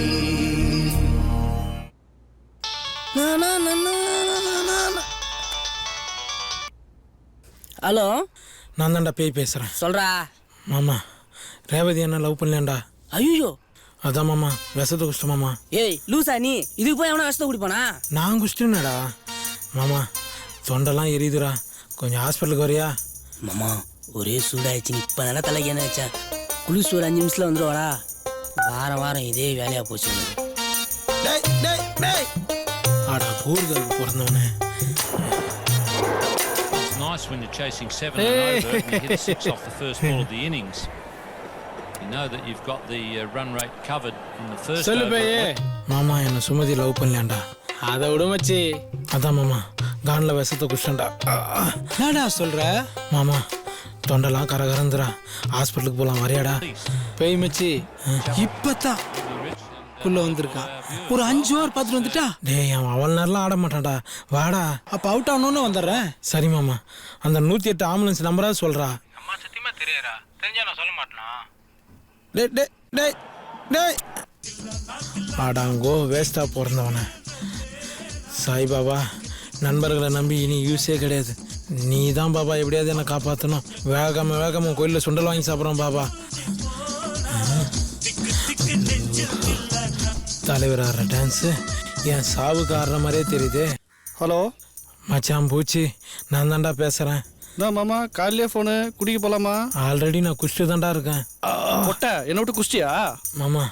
ஹலோ, நான் தான்டா பேய் பேசுகிறேன். சொல்றா மாமா, ரேவதி என்ன லவ் பண்ணலான்டா. ஐயோ, அதான் மாமா, விஷத்தை குஷ்டம் மாமா. ஏய் லூசா நீ, இதுக்கு போய் எவனா விஷத்தை குடிப்பானா? நான் குஷ்டேனடா மாமா, தொண்டெல்லாம் எரியுதுடா, கொஞ்சம் ஹாஸ்பிட்டலுக்கு வரியா? மாமா ஒரே சூடாயிடுச்சு, நீ இப்போ தானே தலைக்கு என்ன வச்சேன். குளிச்சு ஒரு 5 நிமிஷத்தில் வந்துடுவாடா. வாரம் வாரம் இதே வேலையாக போச்சு. ஆடா போர்களுக்கு பிறந்தவனே. Nice when you're chasing 7 and over and you hit 6 off the first ball of the innings. You know that you've got the run rate covered in the first சொல்லு over. பையே. மாமா என்ன சுமதி லவ் பண்ணலான்டா. அதை விட மச்சி. அதான் மாமா, கான்ல விஷத்தை குஷ்டண்டா. என்னடா சொல்ற? மாமா தொண்டெல்லாம் கரகரந்துடா, ஹாஸ்பிட்டலுக்கு போகலாம் வரையாடா? பேய் மச்சி இப்பதான் உள்ள வந்திருக்கான். ஒரு 5 ஓவர் பார்த்துட்டு வந்துட்டா. டேய் அவன் அவ்வளோ நேரம்லாம் ஆட மாட்டான்டா, வாடா. அப்போ அவுட் ஆகணும்னு வந்துடுறேன். சரி மாமா, அந்த 108 ஆம்புலன்ஸ் நம்பராக சொல்கிறா. அம்மா சத்தியமா தெரியாதா? தெரிஞ்சா நான் சொல்ல மாட்டேனா? டே டே டேய் டேய் ஆடாங்கோ வேஸ்ட்டாக பிறந்தவனே. சாய்பாபா, நண்பர்களை நம்பி இனி யூஸே கிடையாது. நீ தான் பாபா எப்படியாவது என்னை காப்பாற்றணும். வேகமாக கோயிலில் சுண்டல் வாங்கி சாப்பிட்றோம் பாபா. தலைவர் ஆடுற டான்ஸு என் சாவுக்கு ஆடுற மாதிரியே தெரியுது. ஹலோ மச்சான் பூச்சி, நான் தான்டா பேசுகிறேன். நான் மாமா காலையிலே ஃபோனு, குடிக்க போகலாமா? ஆல்ரெடி நான் குஷ்டு தான்டா இருக்கேன். கொட்டை என்னை விட்டு குஷ்டியா? மாமா,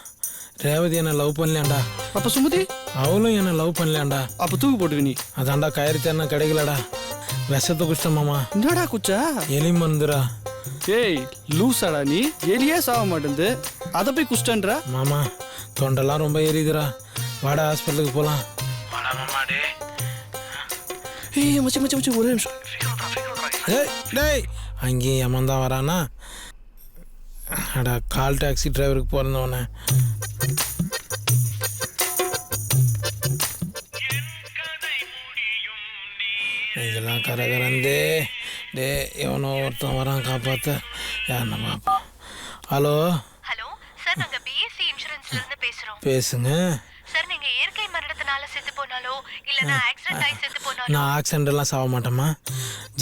ரேவதி என்னை லவ் பண்ணலாண்டா. அப்போ சுமதி அவளும் என்னை லவ் பண்ணலாண்டா. அப்போ தூக்கு போட்டுக்க நீ. அதான்டா கயிறு தேன கிடைக்கலடா. விஷத்தை குஷ்டம் மாமா. என்னடா குச்சா? எலி மருந்துடா. ஏய் லூசாடா நீ, எலியே சாக மாட்டேங்குது, அதை போய் குஷ்டன்றா? மாமா தொண்டெல்லாம் ரொம்ப எரியுதுடா, வாடா ஹாஸ்பிட்டலுக்கு போகலாம். ஏய் மச்சி மச்சி மச்சி ஒரே நிமிஷம். ஏய் டேய், அங்கேயும் எமன் தான் வரானா? அடா கால் டாக்ஸி டிரைவருக்கு பிறந்தவனே. இதெல்லாம் கரகரந்தே. டே எவனோ ஒருத்தன் வரான் காப்பாற்ற, யாருன்னா பாப்பா. ஹலோ ஹலோ சார், நாங்க பிஎஸ்சி இன்சூரன்ஸ்ல இருந்து பேசுறோம். பேசுங்க சார், நீங்க இயற்கை மரணத்தினால செத்து போனாலோ இல்லனா ஆக்சிடென்ட் ஆகி செத்து போனாலோ. நான் ஆக்சிடென்ட்லாம் சாக மாட்டேம்மா.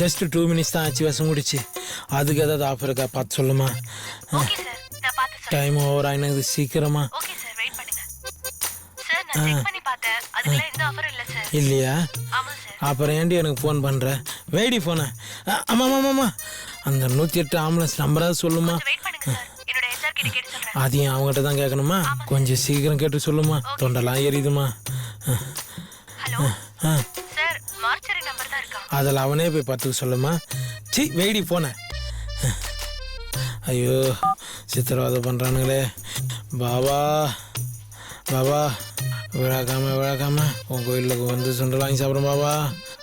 ஜஸ்ட் 2 மினிட்ஸ் தான் ஆச்சு விஷம் குடிச்சு. அதுக்கு ஏதாவது ஆஃபர் இருக்கா பார்த்து சொல்லுமா? ஓகே சார், நான் பார்த்து சொல்றேன். டைம் ஓவர் ஆயினது, சீக்கிரமா. ஓகே சார், வெயிட் பண்ணுங்க. சார், நான் செக் பண்ணி பார்த்தேன், அதுக்குலாம் எந்த ஆஃபரும் இல்ல சார். இல்லையா? ஆமா சார். அப்புறம் ஏண்டி எனக்கு ஃபோன் பண்ணுற? வேடி ஃபோனை. ஆமாம், அந்த 108 ஆம்புலன்ஸ் நம்பராது சொல்லுமா? வெயிட் பண்ணுங்க சார், என்னோட ஹெச்ஆர் கிட்ட கேட்டு சொல்றேன். அதையும் அவங்ககிட்ட தான் கேட்கணுமா? கொஞ்சம் சீக்கிரம் கேட்டு சொல்லுமா, தொண்டெல்லாம் எரியுதுமா. ஹலோ சார், மார்ச்சரி நம்பர் தான் இருக்கா? அதில் அவனே போய் பார்த்துக்க சொல்லுமா. சி வேடி ஃபோனை. ஐயோ சித்திரவதை பண்ணுறானுங்களே. பாபா விழாக்காம உன் கோயிலுக்கு வந்து சுண்டல் வாங்கி சாப்பிட்றோம் பாபா,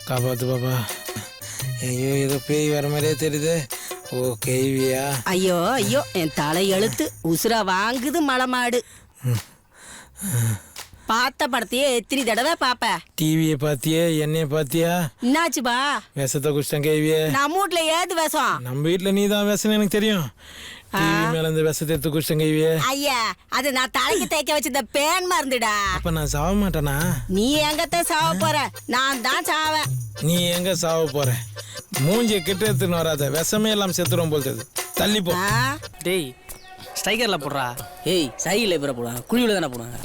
காப்பாற்று பாபா. ஐயோ ஏதோ பேய் வர மாதிரியே தெரியுது. ஓ கேள்வியா? ஐயோ என் தலை எழுத்து உசுரா வாங்குது மலை மாடு. பார்த்த படத்தையே எத்தனை தடவை பாப்ப? டிவியை பார்த்தியே, என்னைய பார்த்தியா? என்னாச்சுப்பா? விஷத்தை குஷ்டம் கேள்வியே. நம்ம வீட்ல ஏது விஷம்? நம்ம வீட்டில் நீ தான் விஷம் எனக்கு தெரியும். டிவி மேல இந்த விஷத்தை எடுத்து குஷ்டம் கேள்வியே. ஐயா, அது நான் தலைக்கு தேய்க்க வச்சிருந்த பேன் மருந்துடா. அப்ப நான் சாவ மாட்டேனா? நீ எங்கத்த சாவ போற? நான் தான் சாவேன். நீ எங்க சாவ போற? மூஞ்சிய கிட்ட எடுத்துன்னு வராத, விஷமே எல்லாம் செத்துரும் போல் தெரியுது. தள்ளி போ. டேய் ஸ்ட்ரைக்கர்ல போடுறா. ஏய் சைக்கிள்ல பேர போடுவாங்க, குழிவுல தானே போடுவாங்க.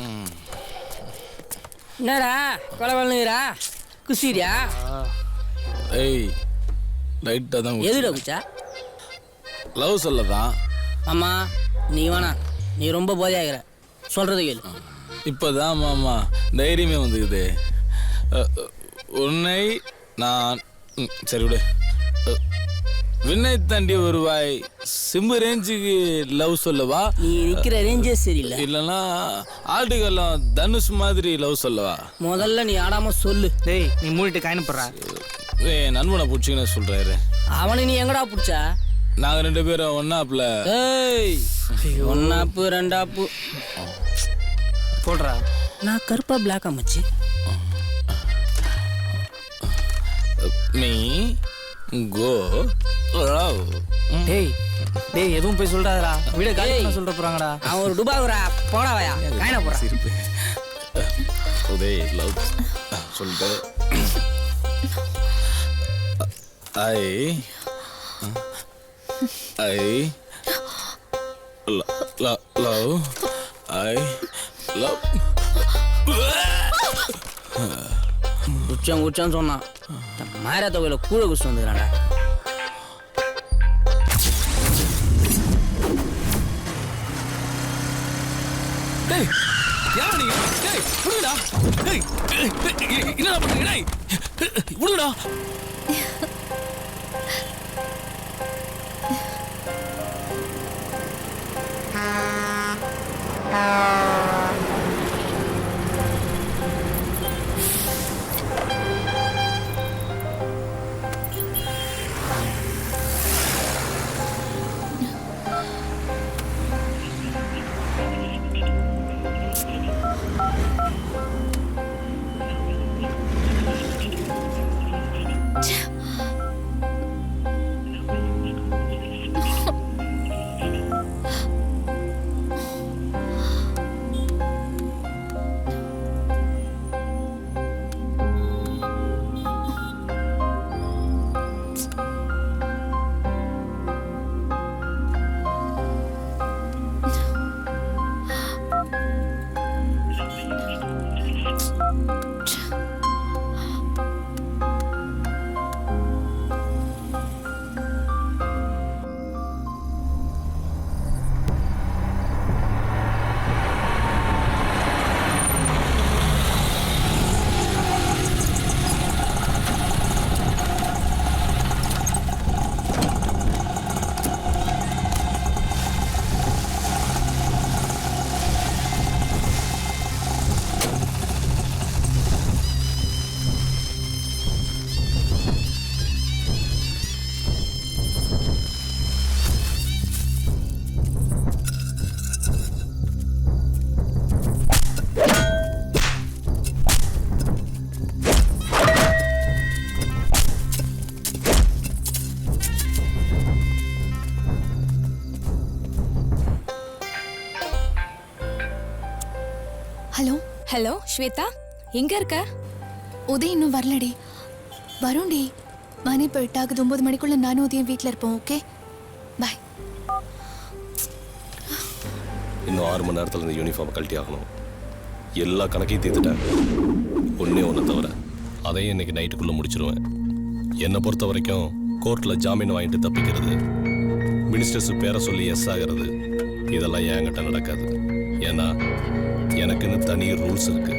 என்னடா கொலை பண்ணுறா? குசிரியா? ஏய் ரைட்டாக தான். எதுடா குச்சா? லவ் சொல்லதான். ஆமா நீ வேணா, நீ ரொம்ப போதையாகிற, சொல்றது கேளு. இப்போதான் மாமா தைரியமே வந்துக்குது. உன்னை நான் சரி விடு. விண்ணை தாண்டி வருவாய் சிம்பு ரேஞ்சுக்கு லவ் சொல்லவா? நீ நிற்கிற ரேஞ்சே சரியில்லை. இல்லைன்னா ஆட்டுக்கெல்லாம் தனுஷ் மாதிரி லவ் சொல்லவா? முதல்ல நீ ஆடாம சொல்லு. டேய் நீ மூடிட்டு காயின் போடுறா. நண்பனை பிடிச்சிங்கன்னு சொல்றாரு. அவனை நீ எங்கடா பிடிச்சா? நாங்க 2 பேரும் ஒன்னாப்ல. ஏய், ஒன்னாப்பு ரெண்டாப்பு போடுறா. நான் கருப்பா பிளாக்கா மச்சி? மீ கோ லவ். டேய் டேய் எதுவும் போய் சொல்றாதடா. வீடியோ கால் பண்ண சொல்ற போறாங்கடா. அவன் ஒரு டுபாகுரா போடாவையா காயினா போறா. உதய் லவ் சொல்லிட்டு ஐ லவ் ஐ லவ். உச்சான்னு சொன்னான். மாரியா தொகையில கூழ குடிச்சு வந்துக்கிறான்டா. டேய் யாரா நீங்க? டேய் புடுடா. டேய் என்னடா பண்றீங்க? டேய் புடுடா. ஹலோ ஹலோ ஸ்வேதா, எங்க இருக்க? உதய் இன்னும் வரலடி. வரும்டி. மணி இப்போ 8 ஆகுது. 9 மணிக்குள்ள நானும் உதயம் வீட்டில் இருப்போம். Okay bye. இன்னும் 6 மணி நேரத்தில் இந்த யூனிஃபார்மை கழட்டி ஆகணும். எல்லா கணக்கையும் தீர்த்துட்டேன். ஒன்றே தவிர அதையும் இன்னைக்கு நைட்டுக்குள்ளே முடிச்சிருவேன். என்னை பொறுத்த வரைக்கும் கோர்ட்டில் ஜாமீன் வாங்கிட்டு தப்பிக்கிறது, மினிஸ்டர்ஸு பேரை சொல்லி எஸ் ஆகிறது, இதெல்லாம் என்கிட்ட நடக்காது. ஏன்னா எனக்குன்னு தனி ரூல்ஸ் இருக்கு.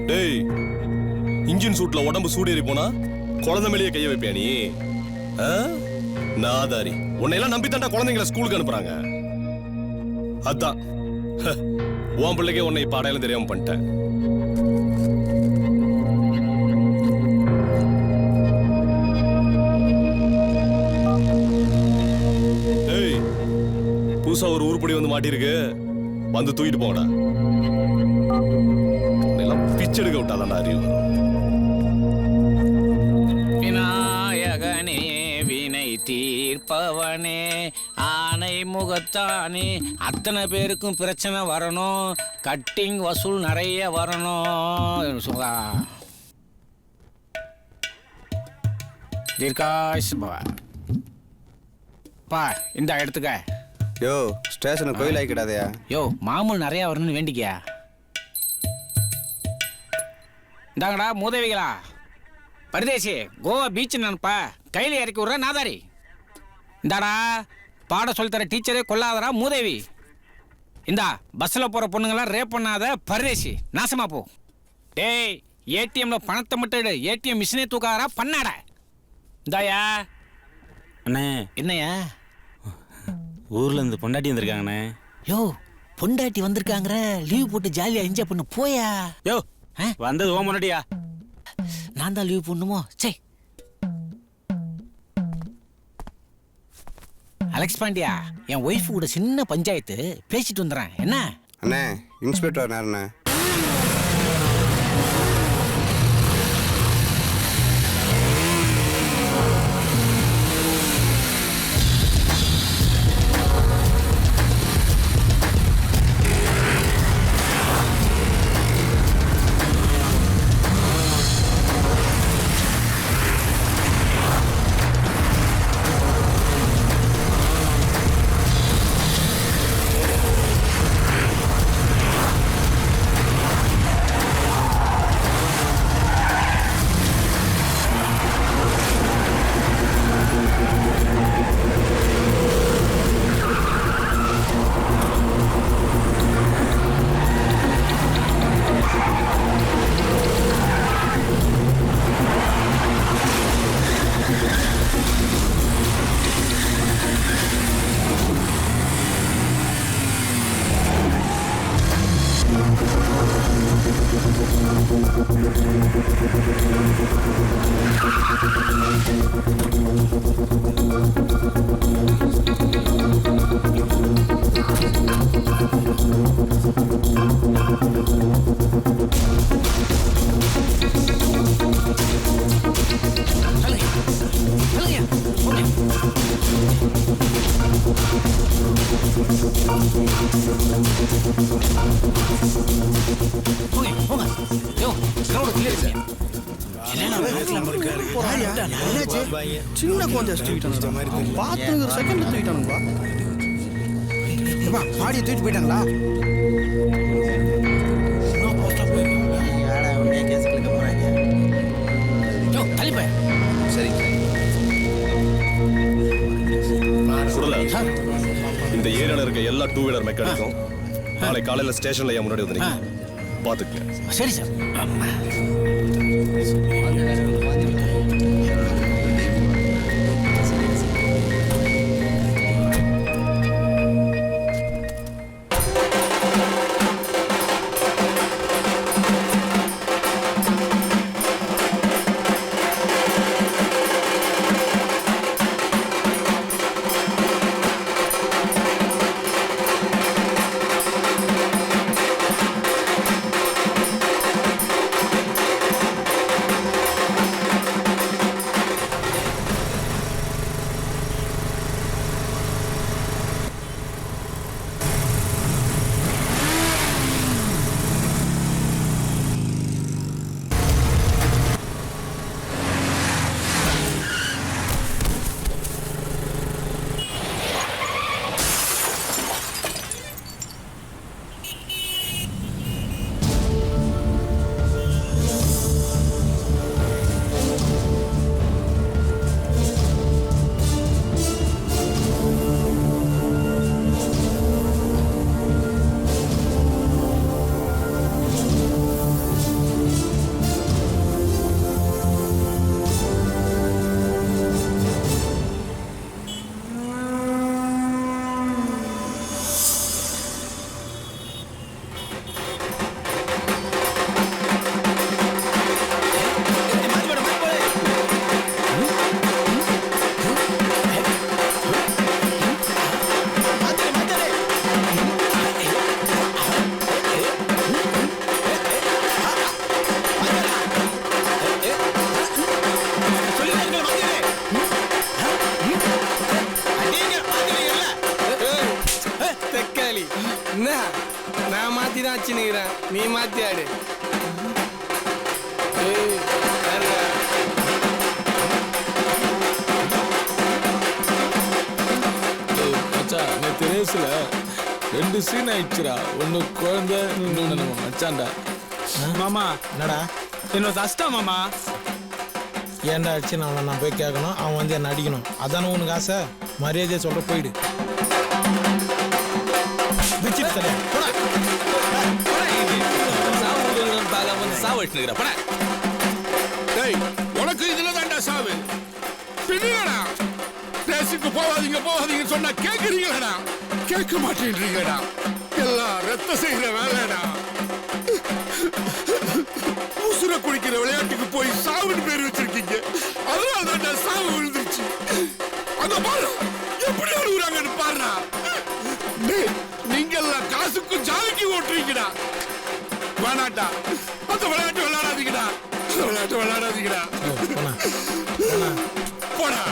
டேய், இன்ஜின் சூட்ல உடம்பு சூடேறி போனா குழந்தை மேலேயே கைய வைப்பியா நீ? நாதாரி, உன்னையெல்லாம் நம்பித்தாண்டா குழந்தைங்களை ஸ்கூலுக்கு அனுப்புறாங்க. அதான் உன் பிள்ளைக்கே உன்னை இப்ப அடையாளம் தெரியாம பண்ணிட்டேன். புதுசா ஒரு உருப்படி வந்து மாட்டிருக்கு, வந்து தூக்கிட்டு போங்கடா. எல்லாம் பிச்செடுக்க விட்டாதான் அறிவு. விநாயகனே வினை தீர்ப்பவனே ஆனை முகத்தானே, அத்தனை பேருக்கும் பிரச்சனை வரணும், கட்டிங் வசூல் நிறைய வரணும். தீர்காஷ் பா இந்த எடுத்துக்க. யோ ஸ்டேஷனுக்கு கோயில் ஆகிக்கிடாதயா. யோ மாமூல் நிறையா வரணும்னு வேண்டிக்கியா. இந்தாங்கடா மூதேவிகளா, பரதேசி கோவா பீச் நினைப்பா கையில் இறக்கி விட்ற நாதாரி. இந்தாடா பாட சொல்லித்தர டீச்சரே கொல்லாதடா மூதேவி. இந்தா பஸ்ஸில் போகிற பொண்ணுங்களாம் ரேப் பண்ணாத பரதேசி, நாசமா போ. டேய் ஏடிஎம்ல பணத்தை மட்டும் எடு, ஏடிஎம் மிஷினே தூக்காதடா பண்ணாட. இந்தாயா அண்ணே. என்னையா ஊர்ல இருந்து பொண்டாட்டி வந்திருக்காங்கண்ணே. யோ பொண்டாட்டி வந்திருக்காங்கற லீவ் போட்டு ஜாலியா என்ஜாய் பண்ணு போயா. யோ வந்தது ஓ பொண்டாட்டியா? நான் தான் லீவ் பண்ணுமோ? சே அலெக்ஸ் பாண்டியா, என் ஒய்ஃப் கூட சின்ன பஞ்சாயத்து பேசிட்டு வந்துடுறேன். என்ன அண்ணே இன்ஸ்பெக்டர் நேரண்ணே. சின்ன கொஞ்சம் பார்த்து செகண்ட் தூக்கிட்டானுங்களா? பாடியை தூக்கிட்டு போயிட்டாங்களா? சரி இந்த ஏரியால இருக்க எல்லா டூ வீலர் மெக்கானிக்கும் நாளை காலையில ஸ்டேஷன்ல என் முன்னாடி வந்து பாத்துக்க. சரி சார். நான் மாத்தி தான் வச்சுக்கிறேன், நீ மாத்தி ஆடு. ரேஸ்ல 2 சீன் ஆயிடுச்சுடா. ஒன்னு குழந்தை, இன்னொன்னு நம்ம மச்சான்டா. மாமா என்னடா என்ன கஷ்டா மாமா? ஏன்டா ஆச்சு நான் போய் கேட்கணும், அவன் வந்து என்ன அடிக்கணும், அதானே உனக்கு ஆசை? மரியாதையை சொல்ற போயிடு. உனக்கு இதுல தாண்டா சாவு. கோர்ட்டுக்கு போவாதீங்க சொன்னா கேக்குறீங்களா? கேட்க மாட்டேன்றீங்கடா. எல்லாம் ரத்த செய்யற வேலைடா. உசுர குடிக்கிற விளையாட்டுக்கு போய் சாவுன்னு பேர் வச்சிருக்கீங்க. அதனால தான் சாவு விழுந்துருச்சு. அத பாரு எப்படி அழுகுறாங்கன்னு பாருடா. நீங்க எல்லாம் காசுக்கும் ஜாதிக்கு ஓட்டுறீங்கடா. வேணாட்டா, அந்த விளையாட்டு விளையாடாதீங்கடா. போடா.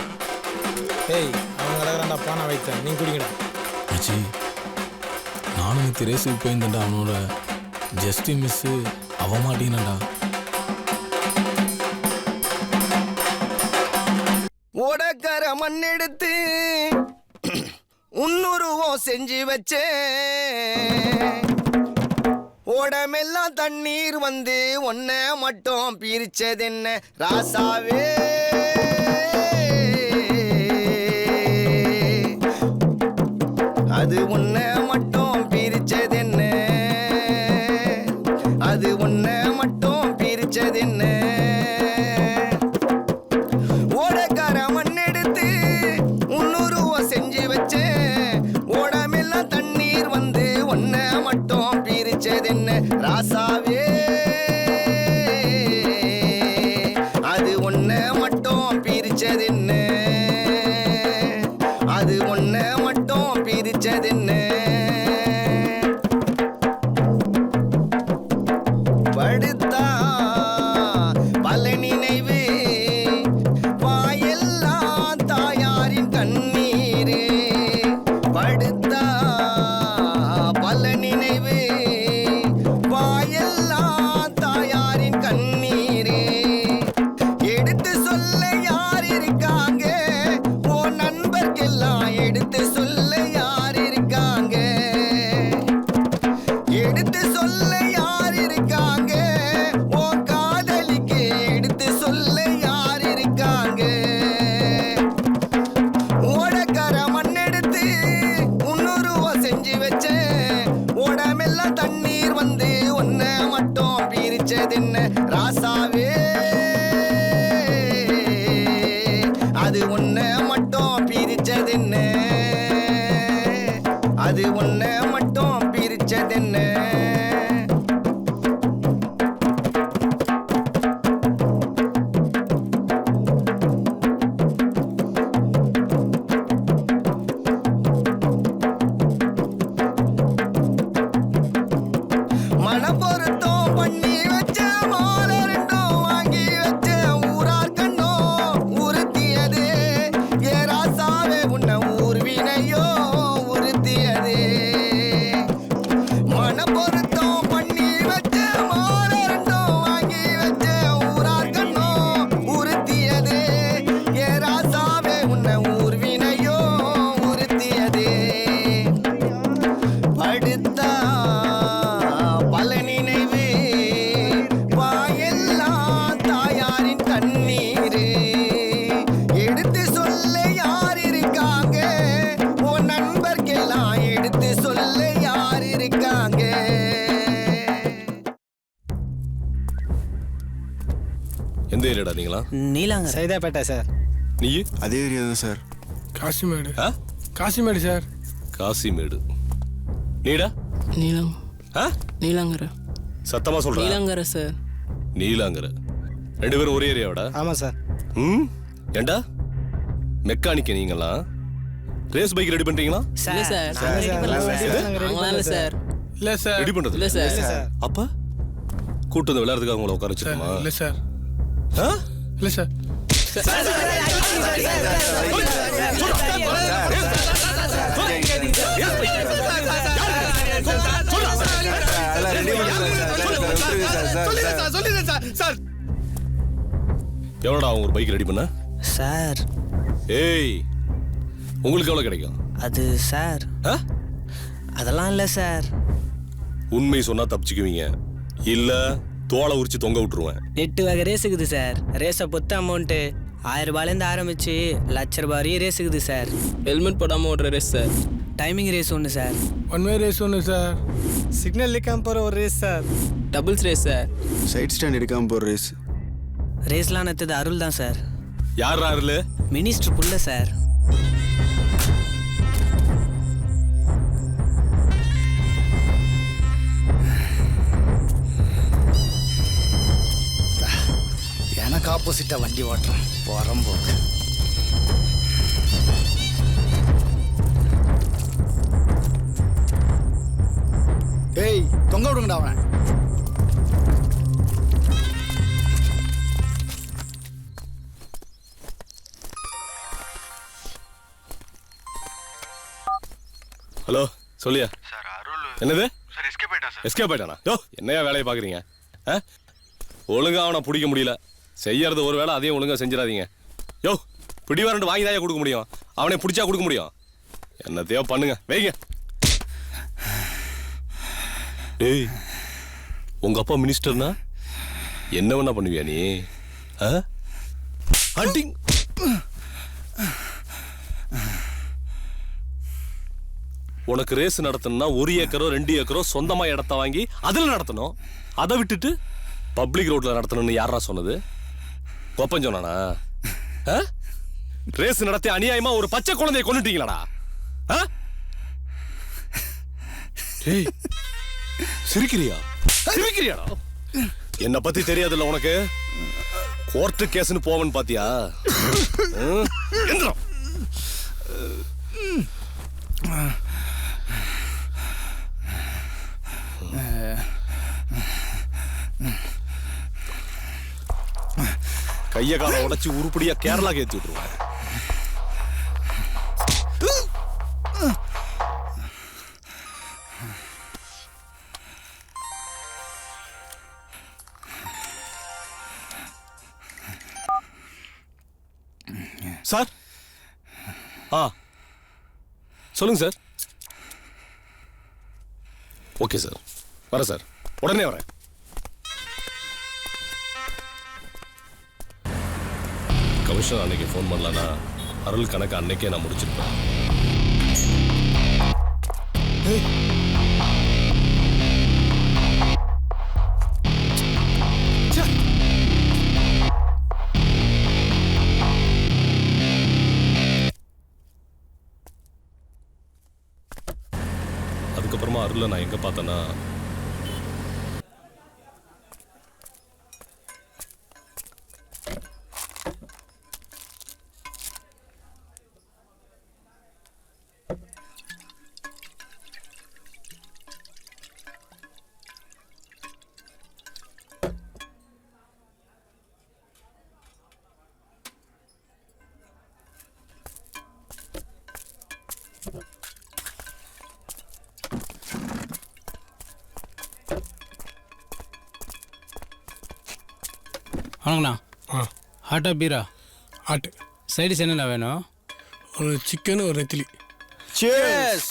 ஏய் அவன் கிடக்குறான்டா பானை வைத்தேன், நீ குடிக்கடா. மச்சி நானும் திரேசுக்கு போயிருந்தேன்டா. அவனோட ஜஸ்டி மிஸ்ஸு அவ மாட்டீங்கடா. ஓடக்கர மண்ணெடுத்து உன்னுருவம் செஞ்சு வச்சே, ஓடமெல்லாம் தண்ணீர் வந்து ஒன்ன மட்டும் பிரிச்சதென்ன ராசாவே. அது உன்ன மட்டும் பிரிச்சதென்ன, அது உன்ன மட்டும் பிரிச்சதென்ன. ஓடக்கார மண்ணெடுத்து உன்னுருவம் செஞ்சு வச்சே, ஓடமெல்லாம் தண்ணீர் வந்து ஒன்ன மட்டும் பிரிச்சதென்ன ராசாவே. அது ஒன்ன மட்டும் பிரிச்சதென்ன, அது ஒன்ன மட்டும் பிரிச்சதென்ன. படுத்தா பல நினைவு வாயெல்லாம் தாயாரின் கண்ணீரே. படுத்தா பல நினைவு வாயெல்லாம் தாயாரின் கண்ணீரே. எடுத்து சொல்ல யார் இருக்காங்க, ஓ நண்பர்க்கெல்லாம் எடுத்து சொல்ல யார் இருக்காங்க. எடுத்து சொல்ல யார் இருக்காங்க, ஓ காதலிக்கு எடுத்து சொல்ல யார் இருக்காங்க. ஓடக்கார மண்ணெடுத்து உன்னுருவம் செஞ்சு வச்சேன், ஓடமெல்லாம் தண்ணீர் வந்து ஒன்ன மட்டும் பிரிச்சதென்ன ராசாவே. அது ஒன்ன மட்டும் பிரிச்சதென்ன, அது ஒன்ன மட்டும் பிரிச்சதென்ன. மனப்பொருத்தம் பண்ணி வச்ச மாலை ரெண்டும் வாங்கி வச்ச ஊரார் கண்ணும் உறுத்தியது. ஏ ராசாவே உன்னை ஊர்வினையோ உறுத்தியது. மனப்பொருத்தம் பண்ணி வச்ச மாலை ரெண்டும் வாங்கி வச்ச ஊரார் கண்ணும் உறுத்தியது. ஏ ராசாவே உன்னை ஊர்வினையோ உறுத்தியது. படுத்தா பல நினைவு வாயெல்லாம் தாயாரின் கண்ணீரு. எடுத்து சொல்ல யார் இருக்காங்க, ஓ நண்பர்க்கெல்லாம் எடுத்து சொல்ல யார் இருக்காங்க. எந்த ஏரியாடா நீங்களா? நீலாங்க சைதாப்பேட்டை சார். நீ? அதே ஏரியா தான் சார். காசிமேடு. காசிமேடு சார். காசிமேடு. நீடா? நீலம். நீலாங்கரை. சத்தமா சொல்ற. நீலாங்கரை சார். நீலாங்கரை. ரெண்டு பேரும் ஒரே ஏரியாவாடா? ஆமா சார். ஏண்டா மெக்கானிக் நீங்களா? ரேஸ் பைக் ரெடி பண்றீங்களா? இல்ல சார். இல்ல சார். இல்ல சார். ரெடி பண்றது இல்ல சார். அப்ப கூட்டு வந்து விளையாடுறதுக்கு அவங்கள உட்கார வச்சிருக்கோமா? இல்ல சார். இல்ல சார். எவ்வளோடா அவங்க ஒரு பைக் ரெடி பண்ண? சார். ஏய் உங்களுக்கு எவ்வளோ கிடைக்கும்? அது சார் அதெல்லாம் இல்லை சார். உண்மை சொன்னா தப்பிச்சுக்குவீங்க, இல்ல தோலை உரிச்சு தொங்க விட்டுருவேன். 8 வகை ரேஸ் இருக்குது சார். ரேஸை பொத்த அமௌண்ட்டு 1000 ரூபாயிலேருந்து ஆரம்பிச்சு 1,00,000 ரூபாய் வரையும் ரேஸ் இருக்குது சார். ஹெல்மெட் போடாமல் ஓடுற ரேஸ் சார். டைமிங் ரேஸ் ஒன்று சார். ஒன் வே ரேஸ் ஒன்று சார். சிக்னல் எடுக்காம போகிற ஒரு race sir. Doubles race sir. Side stand எடுக்காம போகிற ரேஸ். ரேஸ்லாம் நத்தது அருள் தான் சார். யார் அருள்? மினிஸ்டர் புள்ள சார். எனக்கு ஆப்போசிட்டா வண்டி ஓட்டுறேன் போறோம் போக்கு. ஏய் தொங்க விடுங்கடா அவன். ஹலோ சொல்லியா சார் அருள் என்னது சார் எஸ்கேப் ஆயிட்டான் சார். எஸ்கேப் ஆயிட்டானா? யோ என்னையா வேலையை பார்க்குறீங்க? ஒழுங்கா அவனை பிடிக்க முடியல. செய்யறது ஒரு வேளை அதையும் ஒழுங்கா செஞ்சிடாதீங்க. யோ பிடி வாரண்ட் வாங்கி தான் கொடுக்க முடியும். அவனை பிடிச்சா கொடுக்க முடியும். என்னத்தையோ பண்ணுங்க வைங்க. டேய் உங்க அப்பா மினிஸ்டர்னா என்ன வேணா பண்ணுவியா நீ? ஹண்டிங் உனக்கு ரேஸ் நடத்தணும்னா 1 ஏக்கரோ 2 ஏக்கரோ சொந்தமா இடத்த வாங்கி அதுல நடத்தணும். அதை விட்டுட்டு பப்ளிக் ரோட்ல நடத்தணும்னு யாரா சொன்னது? கொப்பன் சொன்னானா? ரேஸ் நடத்தி அநியாயமா ஒரு பச்சை குழந்தையை கொன்னுட்டீங்களாடா? சிரிக்கிறியா? சிரிக்கிறியாடா? என்ன பத்தி தெரியாதுல்ல உனக்கு? கோர்ட்டு கேஸ்னு போவன் பாத்தியா? எந்திரம் கைய கால உடைச்சு உருப்படியா கேரளாக்கு ஏத்தி விட்டுருவாங்க. சார் சொல்லுங்க சார். ஓகே சார் வரேன் சார், உடனே வரேன். கமிஷனர் அன்னைக்கு ஃபோன் பண்ணலன்னா அருள் கணக்கு அன்னைக்கே நான் முடிச்சிருப்பேன். அதுக்கப்புறமா அருளை நான் எங்க பார்த்தேன்னா வணங்கண்ணா. ஹாட்டா பீரா ஹாட்டு சைடிஸ் என்னென்ன வேணும்? ஒரு சிக்கன் ஒரு நெத்திலி. Cheers.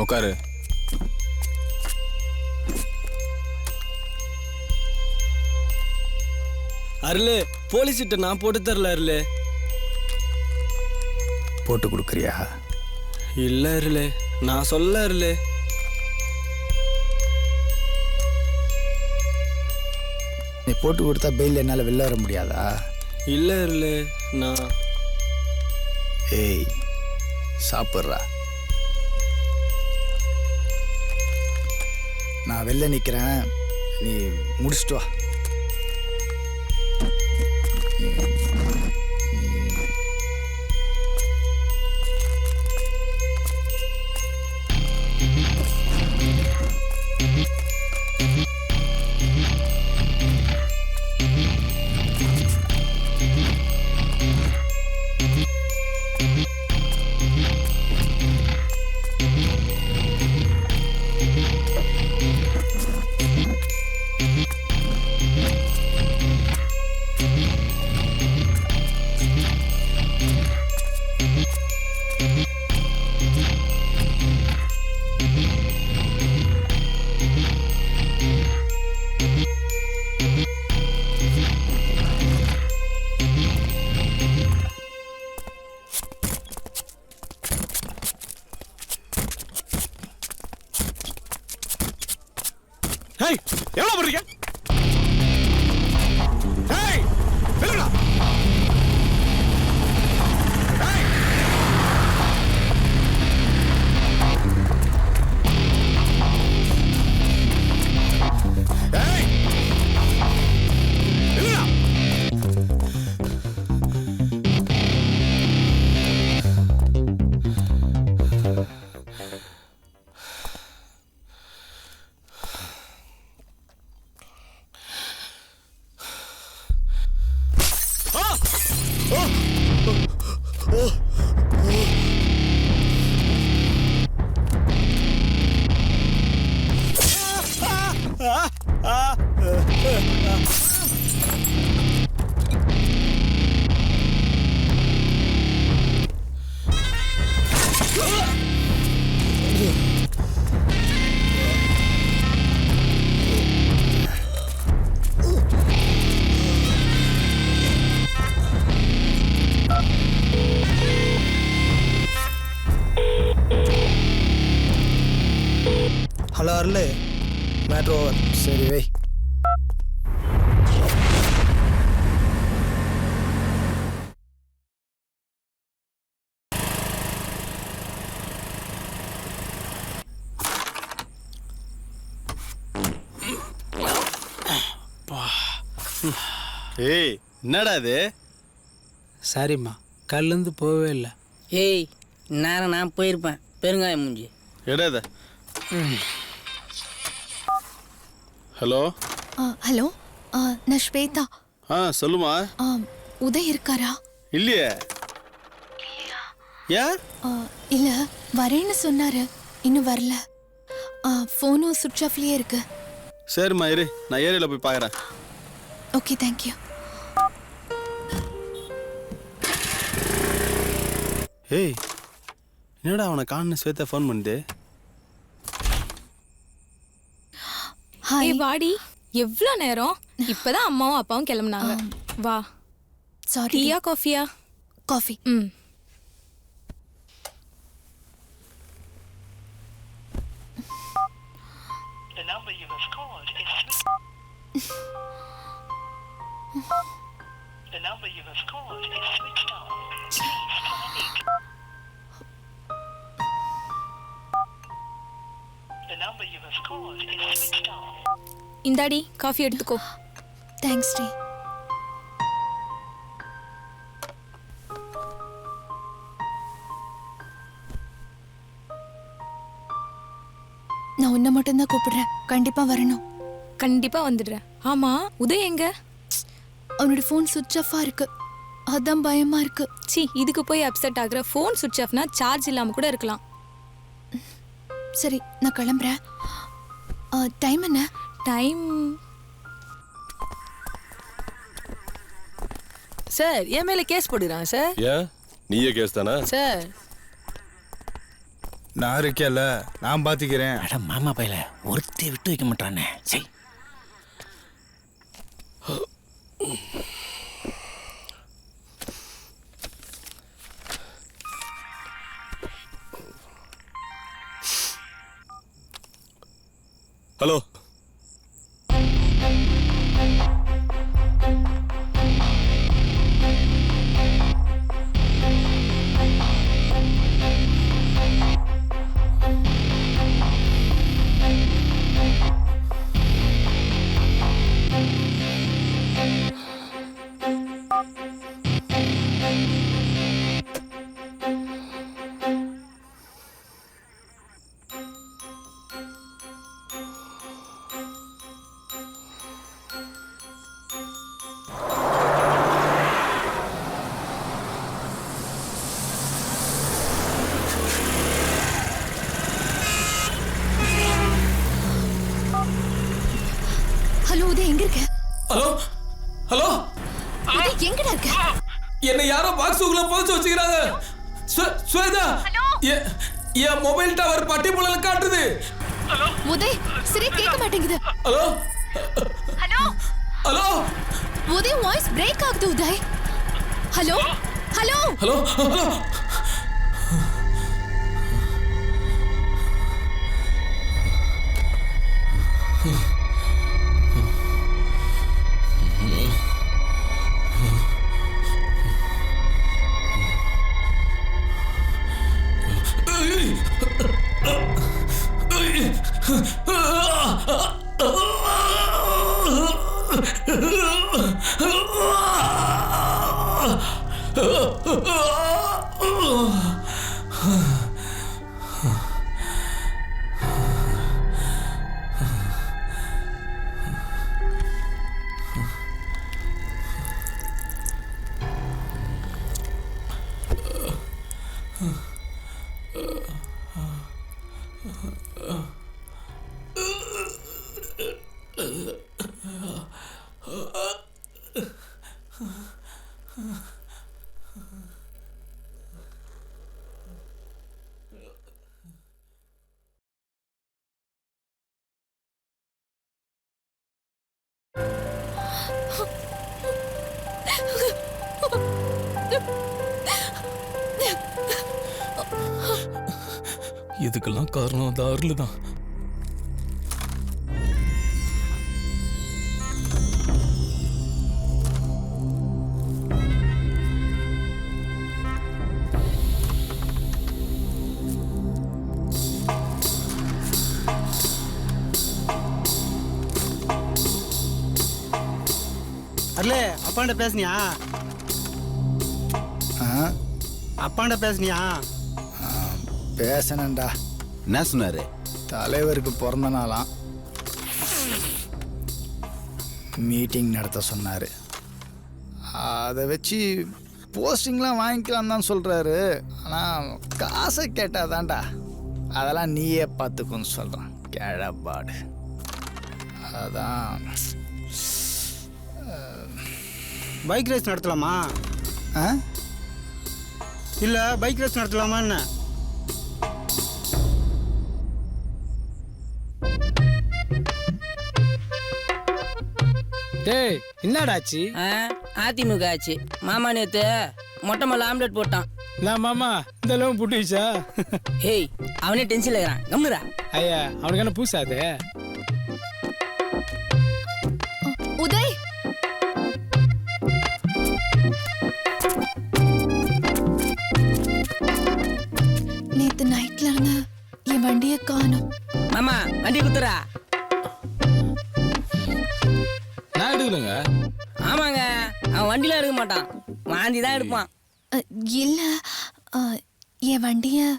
உட்காரு. அருளு போலீஸ் கிட்ட நான் போட்டு தரல அருளு. போட்டு கொடுக்குறியா? இல்ல அருளு நான் சொல்ல அருளு. நீ போட்டு கொடுத்தா பெயில் என்னால் வெளில வர முடியாதா? இல்ல அருளு நான். ஏய் சாப்பிட்றா. நான் வெளில நிற்கிறேன், நீ முடிச்சிட்டு வா. ஏய் எவ்வளவு பண்றீங்க? ஏய் விடுடா. ஏய் ஏய் விடுடா. ஹலோ அருள், மேட்ரு ஓவர். சரி வை. ஏய் என்னடா இது? சாரிம்மா, கல்லேருந்து போகவே இல்லை. ஏய் நேரம் நான் போயிருப்பேன். பெருங்காயம் மூஞ்சி எடாத. ஹலோ ஹலோ, நான் ஸ்வேதா. சொல்லுமா. உதய் இருக்காரா? இல்லையே. ஏன்? இல்ல வரேன்னு சொன்னாரு, இன்னும் வரல. ஃபோனும் சுவிட்ச் ஆஃப்லயே இருக்கு. சரிம்மா இரு, நான் ஏரியாவில் போய் பார்க்குறேன். Okay, thank you. ஏய் என்னடா அவனை காணு ஸ்வேதா ஃபோன் பண்ணுது. ஹாய் வாடி. எவ்வளோ நேரம்? இப்பதான் அம்மாவும் அப்பாவும் கிளம்புனாங்க. வா. சாரி. டீயா காஃபியா? Coffee. The number you have called is the number you have called is switched off. Please try again. The number you have called is switched off. இந்தாடி காஃபி எடுத்துக்கோ. தேங்க்ஸ் டி. நான் உன்னை மட்டும்தான் கூப்பிடுறேன். கண்டிப்பா வரணும். கண்டிப்பா வந்துடுறேன். ஆமா உதய் எங்க? அவனோட ஃபோன் சுவிட்ச் ஆஃபா இருக்கு. அதான் பயமா இருக்கு. சி, இதுக்கு போய் அப்செட் ஆகுற. ஃபோன் சுவிட்ச் ஆஃப்னா சார்ஜ் இல்லாம கூட இருக்கலாம். சரி, நான் கிளம்புறேன். டைம் என்ன? டைம் சார், என் மேல கேஸ் போடுறான் சார். ஏன் நீயே கேஸ் தானே சார்? நான் இருக்கேல்ல, நான் பாத்துக்கிறேன். அட மாமா பையல ஒருத்தி விட்டு வைக்க மாட்டானே. சரி ஹலோ. ஹலோ உதய், எங்க இருக்க? ஹலோ ஹலோ உதய் எங்கடா இருக்க? என்ன யாரோ பாக்ஸுக்குள்ள புதைச்சு வச்சுக்கிறாங்க. ஸ்வேதா, என் மொபைல் டவர் பட்டிமூலையில காட்டுது. உதய், சரி கேட்க மாட்டேங்குது. Hello hello hello Uday, voice break ஆகுது Uday. Hello hello hello hello. இதுக்கெல்லாம் காரணம் அந்த அருள் தான். அருளே, அப்பாண்ட பேசுனியா? அப்பாண்ட பேசுனியா? பேசணும்டா. என்ன சொன்னாரு? தலைவருக்கு பிறந்த நாளாம், மீட்டிங் நடத்த சொன்னார். அதை வச்சு போஸ்டிங்லாம் வாங்கிக்கலாம் தான் சொல்கிறாரு. ஆனால் காசை கேட்டாதான்டா, அதெல்லாம் நீயே பார்த்துக்கோன்னு சொல்கிறான். கிழப்பாடு. அதான் பைக் ரேஸ் நடத்தலாமா? இல்லை பைக் ரேஸ் நடத்தலாமா என்ன? டேய் என்னடாச்சு? அதிமுக ஆச்சு. மாமா நேத்து மொட்டை மல்ல ஆம்லெட் போட்டான். நான் மாமா இந்த அளவு புட்டுச்சா? ஏய் அவனே டென்ஷன்ல இருக்கிறான், கம்முடா. ஐயா அவனுக்கு என்ன பூசாது? உதய், நேத்து நைட்ல இருந்து என் வண்டியை காணோம். மாமா வண்டி குத்துறா. நான் எடுக்கலங்க. ஆமாங்க, அவன் வண்டியில எடுக்க மாட்டான், வாந்தி தான் எடுப்பான். இல்ல, என் வண்டிய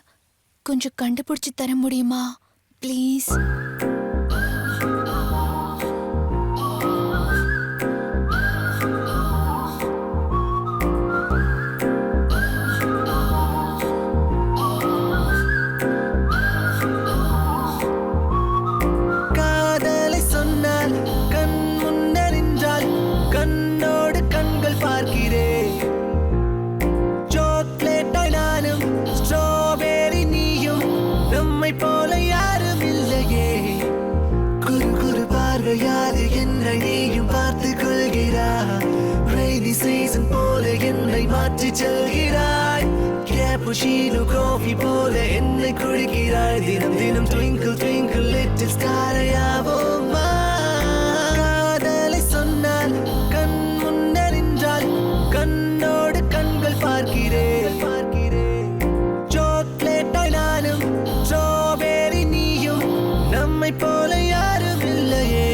கொஞ்சம் கண்டுபிடிச்சு தர முடியுமா ப்ளீஸ்? காதலை சொன்னால் கண் முன்னர் நின்றால் கண்ணோடு கண்கள் பார்க்கிறேன். சாக்லேட்டாய் நானும் ஸ்ட்ராபெரி நீயும், நம்மை போல யாரும் இல்லையே. குறு குறு பார்வையாறு என்னை நீயும் பார்த்து கொள்கிறாய். ரெய்னி சீசன் போல என்னை மாற்றி செல்கிறாய். கேப்புச்சினோ காஃபி போல என்னை குடிக்கிறாய். தினம் தினம் twinkle twinkle little star ஆவோமா? காதலை சொன்னால் கண் முன்னர் நின்றால் கண்ணோடு கண்கள் பார்க்கிறேன். சாக்லேட்டாய் நானும் ஸ்ட்ராபெரி நீயும், நம்மை போல யாரும் இல்லையே.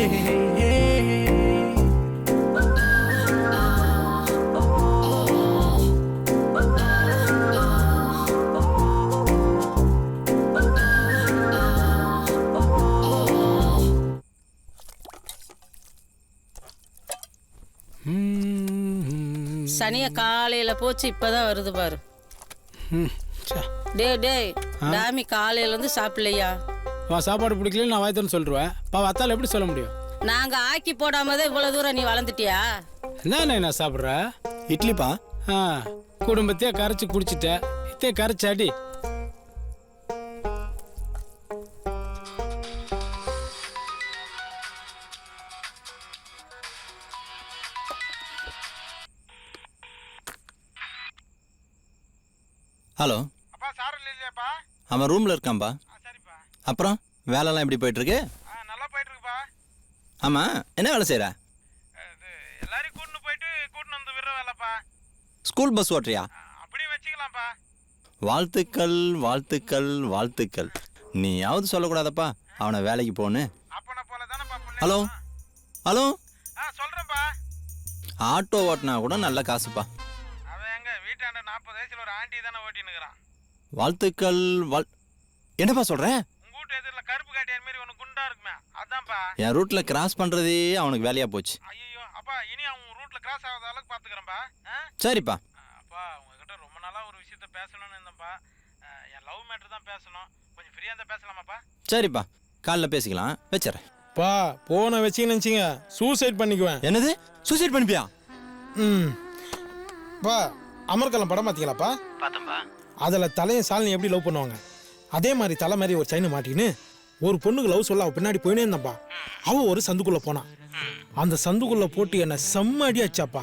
சனிய காலையில போச்சு, இப்பதான் வருது பாரு. டே டேய் டாமி காலையில இருந்து சாப்பிடலையா? சாப்பாடு பிடிக்கல நான் வாய்த்தன்னு சொல்லிடுவேன். அத்தால எப்படி சொல்ல முடியும்? நாங்க ஆக்கி போடாமதான் இவ்வளவு தூரம் நீ வளர்ந்துட்டியா? என்ன நான் சாப்பிட்ற? இட்லிப்பா. குடும்பத்தையே கரைச்சி குடிச்சிட்ட, இத்தே கரைச்சாடி. ஹலோ, அவன் ரூம்ல இருக்கான்பா. அப்புறம் வேலைலாம் எப்படி போயிட்டு இருக்கு? நல்லா போயிட்டு இருக்குப்பா. ஆமா, என்ன வேலை செய்யற? எல்லாரையும் கூட்டிட்டு போயிட்டு கூட்டிட்டு வந்து விடுற வேலைப்பா. School bus ஓட்டுறியா? அப்படியே வச்சுக்கலாம்ப்பா. வாழ்த்துக்கள் வாழ்த்துக்கள் வாழ்த்துக்கள். நீயாவது சொல்லக்கூடாதப்பா அவனை வேலைக்கு போன்னு. Hello hello சொல்றேன்ப்பா. ஆட்டோ ஓட்டினா கூட நல்ல காசுப்பா. அவன் எங்க வீட்டாண்ட 40 வயசுல ஒரு ஆண்டி தானே ஓட்டினுக்கிறான். வாழ்த்துக்கள். என்னப்பா சொல்ற? உங்க வீட்டு எதிரில கருப்பு காட்டியார் மாதிரி ஒன்று குண்டா இருக்குமே அதான்ப்பா. என் ரூட்ல கிராஸ் பண்றதே அவனுக்கு வேலையா போச்சு. ஐயோ அப்பா இனி அவன் ரூட்ல கிராஸ் ஆகாத அளவுக்கு பாத்துக்கிறேன்ப்பா. சரிப்பா. அப்பா உங்ககிட்ட ரொம்ப நாளா ஒரு விஷயத்த பேசணும்னு இருந்தேன்ப்பா. என் லவ் மேட்டர் தான் பேசணும். கொஞ்சம் ஃப்ரீயா இருந்தா பேசலாமாப்பா? சரிப்பா, காலைல பேசிக்கலாம். வச்சுறேன். பா போனை வச்சுன்னு வச்சுங்க சூசைட் பண்ணிக்குவேன். என்னது சூசைட் பண்ணிப்பியா? பா அமர்கலம் படம் பார்த்தீங்களாப்பா? பார்த்தம்பா. அதில் தலையும் சாலினி எப்படி லவ் பண்ணுவாங்க அதே மாதிரி தலை மாதிரி ஒரு செயினை மாட்டின்னு ஒரு பொண்ணுக்கு லவ் சொல்ல அவள் பின்னாடி போயினே இருந்தாப்பா. அவள் ஒரு சந்துக்குள்ளே போனான். அந்த சந்துக்குள்ளே போட்டு என்னை செம்ம அடி அடிச்சாப்பா.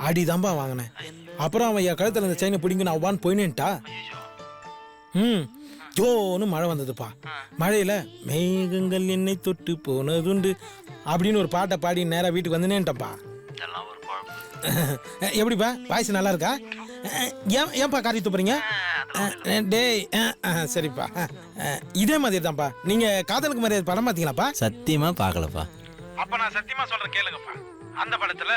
அடிதான்பா வாங்கினேன். அப்புறம் அவன் என் கழுத்தில் அந்த செயினை பிடிங்க நான் வான்னு போயினேன்ட்டா. ஜோன்னு மழை வந்ததுப்பா. மழையில மேகங்கள் என்னை தொட்டு போனதுண்டு அப்படின்னு ஒரு பாட்டை பாடி நேராக வீட்டுக்கு வந்துனேன்ட்டப்பா. எப்படிப்பா வாய்ஸ் நல்லா இருக்கா? ஏன்பா காரி துப்புறீங்க? டேய் சரிப்பா இதே மாதிரி தான்ப்பா. நீங்க காதலுக்கு மரியாதை படம் பார்த்தீங்களாப்பா? சத்தியமா பார்க்கலப்பா. அப்ப நான் சத்தியமா சொல்றேன் கேளுங்கப்பா. அந்த படத்துல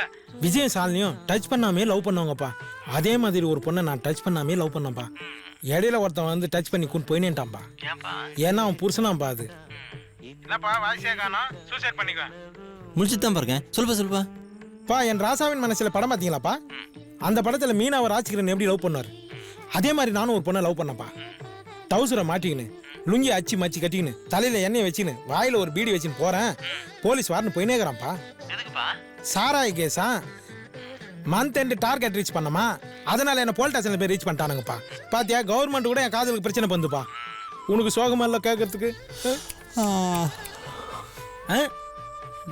விஜய் சாலினியும் டச் பண்ணாமே லவ் பண்ணுவாங்கப்பா. அதே மாதிரி ஒரு பொண்ணை நான் டச் பண்ணாமே லவ் பண்ணப்பா. இடையில ஒருத்தன் வந்து டச் பண்ணி கூட்டு போயினேன்ட்டான்பா. ஏன்னா அவன் புருஷனாம்பா. அது என்னப்பா வாய்ஸே காணோம்? சூசைட் பண்ணிக்குவேன். முடிச்சுதான் பாருங்க. சொல்லுப்பா. பா என் ராசாவின் மனசுல படம் பார்த்தீங்களாப்பா? அந்த படத்துல மீனாவை ராஜ்கிரண் எப்படி லவ் பண்ணுவார் அதே மாதிரி நானும் ஒரு பொண்ணை லவ் பண்ணப்பா. டவுசரை மாட்டிக்கின்னு லுங்கி அச்சி மச்சி கட்டிக்கின்னு தலையில எண்ணெய் வச்சுன்னு வாயில ஒரு பீடி வச்சுன்னு போறேன். போலீஸ் வாரன்னு போயினேக்கிறான்ப்பா. சாராய கேஸா மந்த் எண்ட் டார்கெட் ரீச் பண்ணமா அதனால என்ன போலீஸ் ஸ்டேஷன்ல போய் ரீச் பண்ணிட்டானுங்கப்பா. பாத்தியா கவர்மெண்ட் கூட என் காதலுக்கு பிரச்சனை பண்ணுப்பா. உனக்கு சோகமா இல்ல கேட்கறதுக்கு?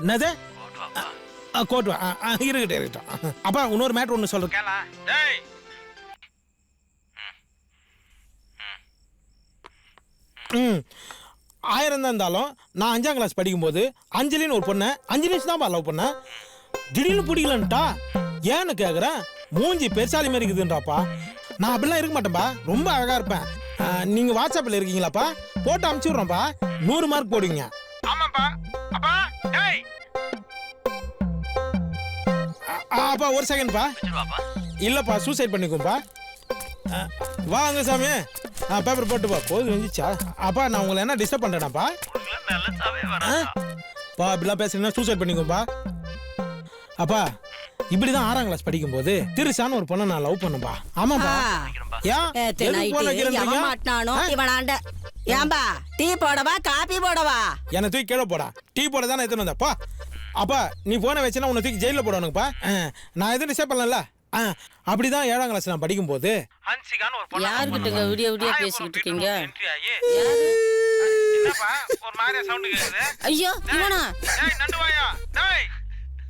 என்னது கோட்டு இருக்கட்டும். அப்பா இன்னொரு மேட்ரு ஒன்று சொல்றேன். 1000 தான் இருந்தாலும் நான் 5ஆம் கிளாஸ் படிக்கும்போது அஞ்சலின்னு ஒரு பொண்ணை 5 நிமிஷம் தான் லவ் பண்ணேன். திடீர்னு பிடிக்கலன்ட்டா. ஏன்னு கேட்குறேன். மூஞ்சி பெருசாலி மாதிரி இருக்குதுன்றாப்பா. நான் அப்படிலாம் இருக்க மாட்டேன்ப்பா. ரொம்ப அழகா இருப்பேன். நீங்க வாட்ஸ்அப்ல இருக்கீங்களாப்பா? போட்டு அமுச்சு விட்றோம்ப்பா. 100 மார்க் போடுவீங்க. ஆமாப்பா. அப்பா டேய் அப்பா ஒரு செகண்ட்ப்பா. இல்லப்பா சூசைட் பண்ணிக்கும்பா. வாங்க சாமி பேப்பர் போட்டுப்பா. போது வந்துச்சா? அப்பா நான் உங்களை என்ன டிஸ்டர்ப் பண்றேனாப்பா? பா இப்படிலாம் பேசுறீங்கன்னா சூசைட் பண்ணிக்கும்பா. அப்பா இப்படிதான் 6ஆம் கிளாஸ் படிக்கும்போது திருசான்னு ஒரு பொண்ணை நான் லவ் பண்ணப்பா. ஆமாப்பா. ஏன்பா டீ போடவா காபி போடவா? என்ன தூக்கி கீழே போடா. டீ போட தானே எடுத்துன்னு வந்தப்பா. அப்பா நீ போன வச்சுன்னா உன்னை தூக்கி ஜெயிலில் போடணுங்கப்பா. நான் எதுவும் டிசைட் பண்ணல. அப்படிதான் 7ஆம் கிளாஸ் நான் படிக்கும்போது யாருக்கிட்டங்க விடிய விடிய பேசிக்கிட்டு இருக்கீங்க? ஒரு மாதிரியா சவுண்ட் கேக்குது. ஐயோ இவனா?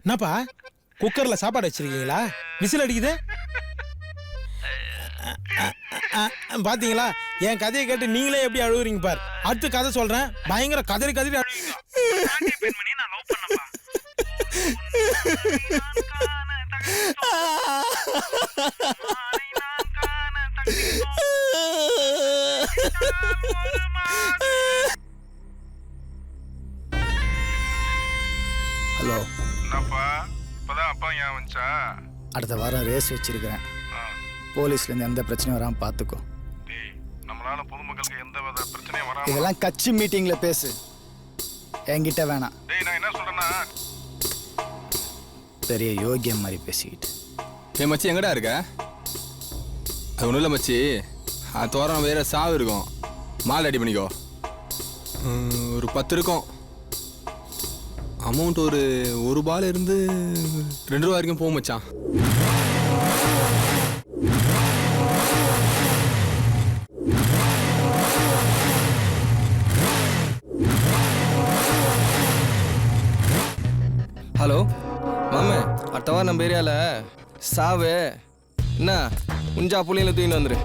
என்னப்பா குக்கர்ல சாப்பாடு வச்சிருக்கீங்களா? விசில் அடிக்குது. பாத்தீங்களா என் கதையை கேட்டு நீங்களே எப்படி அழுகுறீங்க பார். அடுத்து கதை சொல்றேன். பயங்கர கதறி கதறி அழுவீங்க. ஹலோ என்னப்பா இப்பதான் அப்பா ஏன் வந்துச்சா? அடுத்த வாரம் ரேஸ் வச்சிருக்கிறேன். போலீஸ்லேருந்து எந்த பிரச்சனையும் வராமல் பார்த்துக்கோ. நம்மளால பொதுமக்களுக்கு எந்த வித பிரச்சனையும் வராம இதெல்லாம் கட்சி மீட்டிங்கில் பேசு, என்கிட்ட வேணாம். டேய் நான் என்ன சொல்றேன்னா பெரிய யோகியம் மாதிரி பேசிக்கிட்டு. ஏன் மச்சி எங்கடா இருக்க? அது ஒன்றும் இல்லை மச்சி, அது தோரம் வேற சாவு இருக்கும். மால் ரெடி பண்ணிக்கோ. ஒரு 10 இருக்கும். அமௌண்ட் ஒரு பால் இருந்து 2 ரூபா வரைக்கும் போகும் மச்சான். ஹலோ மாமே, அடுத்த வாரம் நம்ம ஏரியாவில் சாவு என்ன உஞ்சா புள்ளியில் தூக்கின்னு வந்துரு.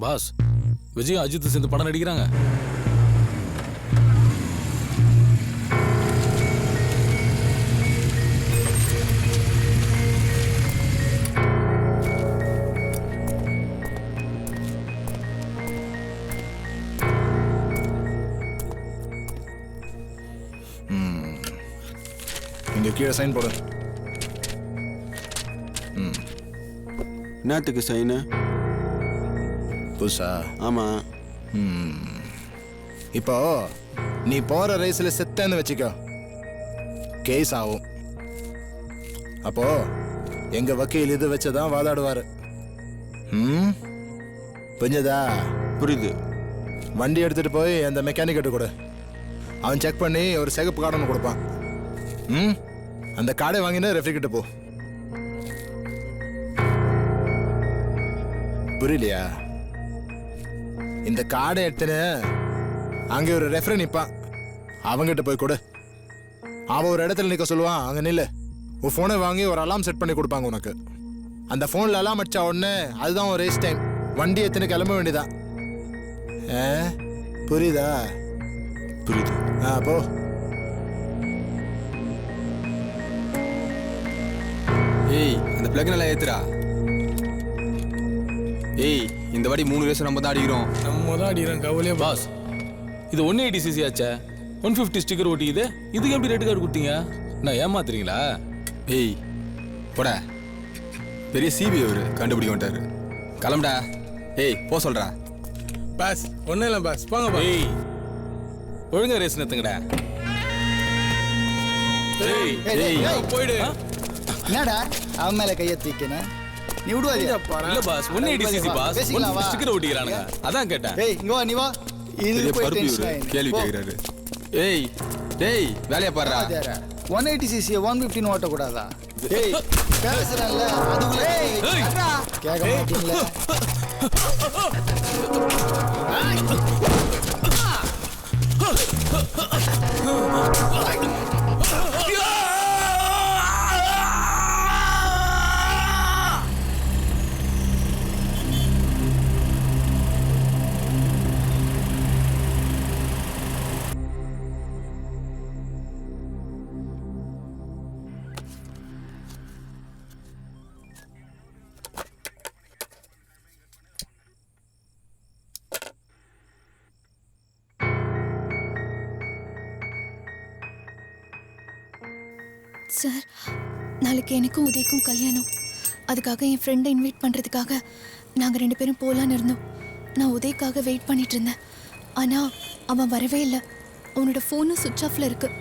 பாஸ் விஜய் அஜித் சேர்ந்து படம் நடிக்கிறாங்க. இங்க கீழே சைன் போடு. என்னத்துக்கு சைனு? புதுசா? ஆமா. இப்போ நீ போற ரேஸ்ல செத்தன்னு வச்சுக்கோ, கேஸ் ஆகும். அப்போ எங்க வக்கீல் இது வச்சுதான் வாதாடுவாரு. புரிஞ்சதா? புரியுது. வண்டி எடுத்துட்டு போய் அந்த மெக்கானிக் கிட்ட கொடு. அவன் செக் பண்ணி ஒரு சிகப்பு கார்டு ஒன்று கொடுப்பான். அந்த கார்டை வாங்கினா ரெஃப்ரி கிட்ட போ. புரியலையா? இந்த கார்டை எடுத்துன்னு அங்கே ஒரு ரெஃப்ரி நிற்பான், அவங்ககிட்ட போய் கொடு. அவன் ஒரு இடத்துல நிற்க சொல்லுவான், அங்கே நில்லு. உன் ஃபோனை வாங்கி ஒரு அலாம் செட் பண்ணி கொடுப்பாங்க உனக்கு. அந்த ஃபோனில் அலாம் அடிச்சா உடனே அதுதான் ஒரு ரேஸ் டைம். வண்டி எத்தனை கிளம்ப வேண்டியதான். புரியுதா? புரியுது. போ. ஏய் அந்த பிளக் நல்லா ஏத்துடா. ஏய் இந்த வாடி 3 ரேஸ் நம்ம தான் அடிக்கிறோம். நம்ம தான் அடிக்கிறோம் கவலையே. பாஸ் இது 180cc ஆச்சே, 150 ஸ்டிக்கர் ஒட்டிக்குது. இதுக்கு எப்படி ரெட் கார்டு கொடுத்தீங்க? நான் ஏமாத்துறீங்களா? ஏய் போடா, பெரிய சிபி அவரு கண்டுபிடிக்க மாட்டாரு. கிளம்புடா. ஏய் போ சொல்றா. பாஸ் ஒன்றும் இல்லை பாஸ், போங்க பாஸ். ஏய் ஒழுங்கா ரேஸ் நிறுத்துங்கடா. போயிடு. என்னடா அவன் மேல கையை தூக்கின? நீ விடுவாதியா? இல்ல பாஸ் 180cc பாஸ், 150 ஸ்டிக்கர் ஒட்டிக்கிறானுங்க, அதான் கேட்டேன். ஏய் இங்க வா, நீ வா. இது போய் டென்ஷன் கேள்வி கேக்குறாரு. ஏய் டேய் வேலைய பாறா. 180cc 115 ஓட்ட கூடாதா? ஏய் பேசுறல்ல அதுக்குள்ள கேட்க மாட்டீங்களா? சார், நாளைக்கு எனக்கும் உதய்க்கும் கல்யாணம். அதுக்காக என் ஃப்ரெண்டை இன்வைட் பண்ணுறதுக்காக நாங்கள் 2 பேரும் போகலான்னு இருந்தோம். நான் உதய்க்காக வெயிட் பண்ணிட்டு இருந்தேன். ஆனால் அவன் வரவே இல்லை. அவனோட ஃபோனும் சுவிட்ச் ஆஃபில் இருக்குது.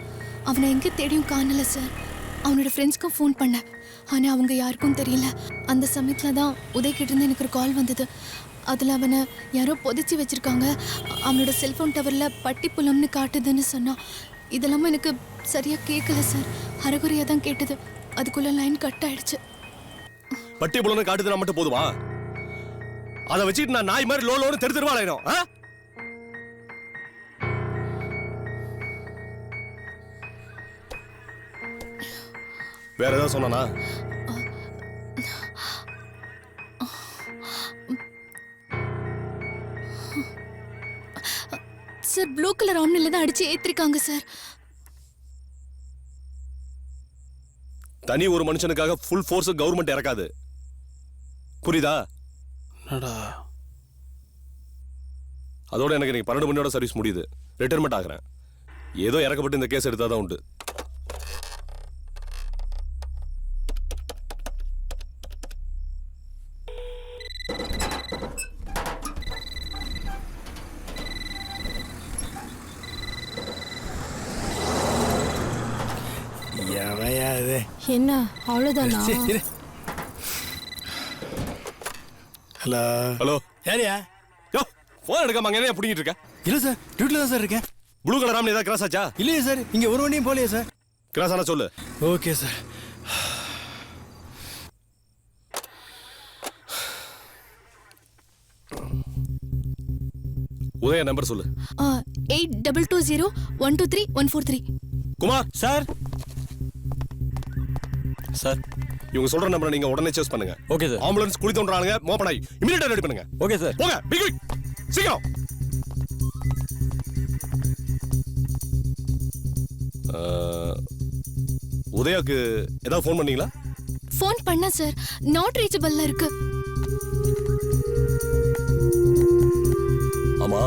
அவனை எங்கே தேடியும் காணலை சார். அவனோட ஃப்ரெண்ட்ஸ்க்கும் ஃபோன் பண்ணேன், ஆனால் அவங்க யாருக்கும் தெரியல. அந்த சமயத்தில் தான் உதய்கிட்டேருந்து எனக்கு ஒரு கால் வந்தது. அதில் அவனை யாரோ புதைச்சி வச்சுருக்காங்க. அவனோட செல்ஃபோன் டவரில் பட்டிப்புலம்னு காட்டுதுன்னு சொன்னான். இதெல்லாம எனக்கு சரியாக கேட்கல சார், அரைகுறையாக தான் கேட்டது. அதுக்குள்ளே லைன் கட் ஆயிடுச்சு. பட்டி புலன்னு காட்டுதுன்னா மட்டும் போதுமா? அதை வச்சுட்டு நான் நாய் மாதிரி லோன்னு தெருவா அலையணும். வேற ஏதாவது சொன்னானா? சார் ப்ளூ கலர் ஆம்னில தான் அடிச்சு ஏத்திருக்காங்க சார். தனி ஒரு மனுஷனுக்காக ஃபுல் ஃபோர்ஸ் கவர்மெண்ட் இறக்காது, புரியுதா? அதோட எனக்கு இன்னைக்கு 12 மணியோட சர்வீஸ் முடியுது, ரிட்டைர்மெண்ட் ஆகிறேன். ஏதோ இறக்கப்பட்டு இந்த கேஸ் எடுத்தாதான் உண்டு. என்ன அவ்வளவுதானா? ஹலோ ஹலோ, யாரியா? யோ போன் எடுக்காம அங்க என்ன புடிங்கிட்டு இருக்க? இல்ல சார், டியூட்டில தான் சார் இருக்கேன். ப்ளூ கலர் ஆம்னி ஏதாவது கிராஸ் ஆச்சா? இல்லையே சார், இங்க ஒரு வண்டியும் போலையே சார். கிராஸ் ஆனா சொல்லு. Okay sir. உதய நம்பர் சொல்லு. 8220123143. குமார் சார். சார் இவங்க சொல்ற நம்பரை நீங்க உடனே சேஸ் பண்ணுங்க. Okay sir. ஆம்புலன்ஸ் குழி தோன்றானுங்க, மோப்பனாய் இமிடியேட்டா ரெடி பண்ணுங்க. Okay sir. போங்க, பிக் பிக் சீக்கிரம். உதயாக்கு ஏதாவது ஃபோன் பண்ணீங்களா? ஃபோன் பண்ண சார், நாட் ரீச்சபிள்ல இருக்கு. ஆமா,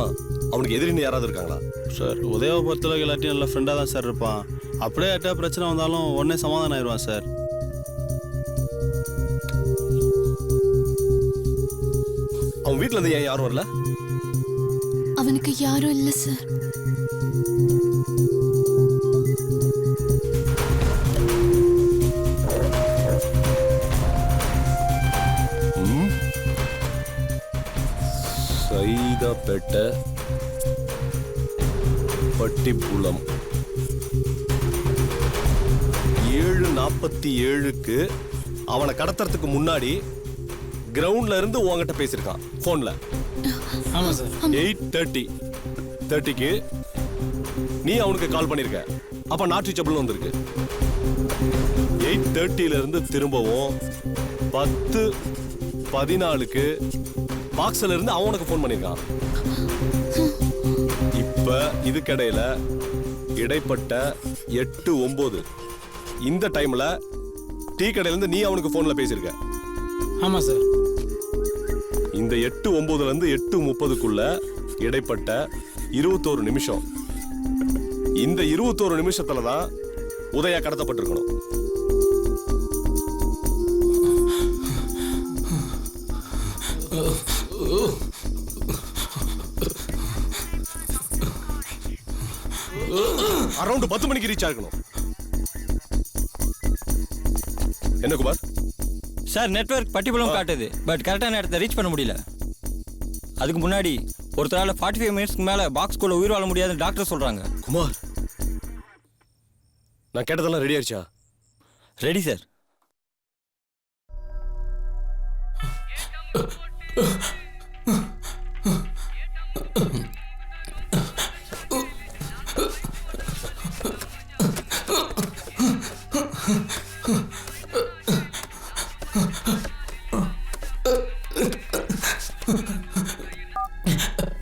அவனுக்கு எதிரின்னு யாராவது இருக்காங்களா? சார் உதயாவை பொறுத்தளவுக்கு எல்லாத்தையும் நல்ல ஃப்ரெண்டாக தான் சார் இருப்பான். அப்படியே யார்ட்டா பிரச்சனை வந்தாலும் உடனே சமாதானம் ஆயிடுவான் சார். அவன் வீட்ல இருந்து ஏன் யாரும் வரல? அவனுக்கு யாரும் இல்ல சார். சைதாப்பேட்டை பட்டிப்புலம் 7:47க்கு அவனை கடத்துறதுக்கு முன்னாடி கிரவுண்ட்ல இருந்து உங்ககிட்ட பேசியிருக்கான் போன்ல. ஆமா சார். 8:30க்கு நீ அவனுக்கு கால் பண்ணிருக்க. அப்ப நாட் ரீச்சபிள் வந்திருக்கு. 8:30ல இருந்து திரும்பவும் 10:14க்கு பாக்ஸ்ல இருந்து அவனுக்கு போன் பண்ணிருக்கான். இப்ப இதுக்கிடையில இடைப்பட்ட 8:09 இந்த டைம்ல டீ கடையில இருந்து நீ அவனுக்கு போன்ல பேசியிருக்க. ஆமா சார். இந்த 8:09ல இருந்து 8:30க்குள்ள இடைப்பட்ட 21 நிமிஷம். இந்த 21 நிமிஷத்துல தான் உதயா கடத்தப்பட்டிருக்கணும். அரௌண்ட் 10 மணிக்கு ரீச் ஆகணும். என்ன குமார்? சார் நெட்வொர்க் பட்டிப்புலம் காட்டுது, பட் கரெக்டான இடத்தை ரீச் பண்ண முடியல. அதுக்கு முன்னாடி ஒருத்தரால 45 மினிட்ஸ்க்கு மேல பாக்ஸ்குள்ள உயிர் வாழ முடியாதுன்னு டாக்டர் சொல்றாங்க. குமார், நான் கேட்டதெல்லாம் ரெடி ஆயிடுச்சா? Ready sir.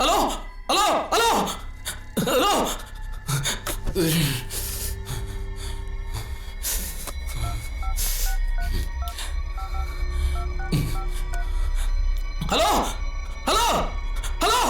Hello hello hello hello hello hello hello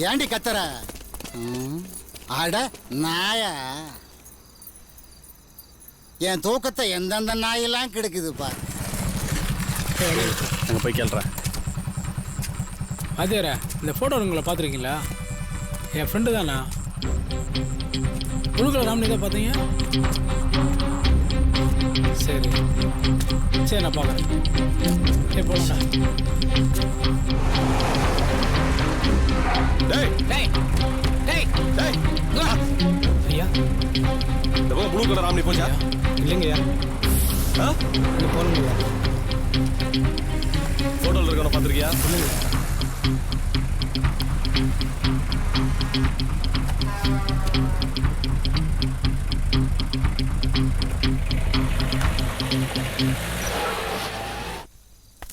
ஏண்டி கத்துற? அட நாயா, என் தூக்கத்தை எந்தெந்த நாயெல்லாம் கிடைக்குது பாரு. அங்கே போய் கேள்றேன். அதேரா, இந்த ஃபோட்டோ உங்களை பார்த்துருக்கீங்களா? என் ஃப்ரெண்டு தானா? உழுக்கல ராமனி தான் பார்த்தீங்க? சரி சரி, நான் பார்க்குறேன். சரி போகலாம்டா. டேய் டேய் டேய் டேய் ஐயா, இந்த பக்கம் ப்ளூ கலர் ராமனி போச்சா? இல்லைங்கய்யா. இங்கே போகணுங்கய்யா. ஃபோட்டோவில் இருக்கவனை பார்த்துருக்கியா?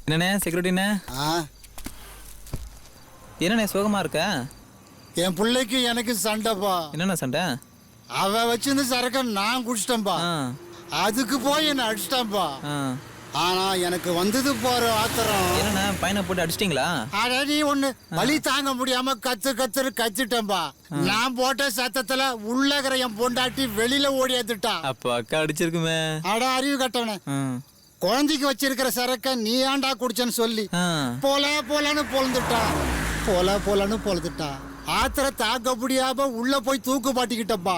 என்னண்ணே செக்யூரிட்டிண்ணே? என்னண்ணே சோகமா இருக்க? என் பிள்ளைக்கு எனக்கு சண்டைப்பா. என்னண்ணா சண்டை? அவ வச்சிருந்த சரக்க நான் குடிச்சிட்டேன்பா. அதுக்கு போய் என்ன அடிச்சிட்டேன்பா. ஆனா எனக்கு வந்தது போற ஆத்திரம். என்னண்ணா பையனை போட்டு அடிச்சிட்டீங்களா? அட நீ ஒண்ணு வலி தாங்க முடியாம கத்துன்னு கத்திட்டேன்பா. நான் போட்ட சத்தத்துல உள்ளகிற என் பொண்டாட்டி வெளியில ஓடியாத்துட்டா. அப்ப அக்கா அடிச்சிருக்குமே. அட அறிவு கட்டவனே, குழந்தைக்கு வச்சிருக்கிற சரக்க நீ ஏன்டா குடிச்சேன்னு சொல்லி போலான்னு பொழுதுட்டா ஆத்திர தாக்க முடியாம உள்ள போய் தூக்கு மாட்டிக்கிட்டப்பா.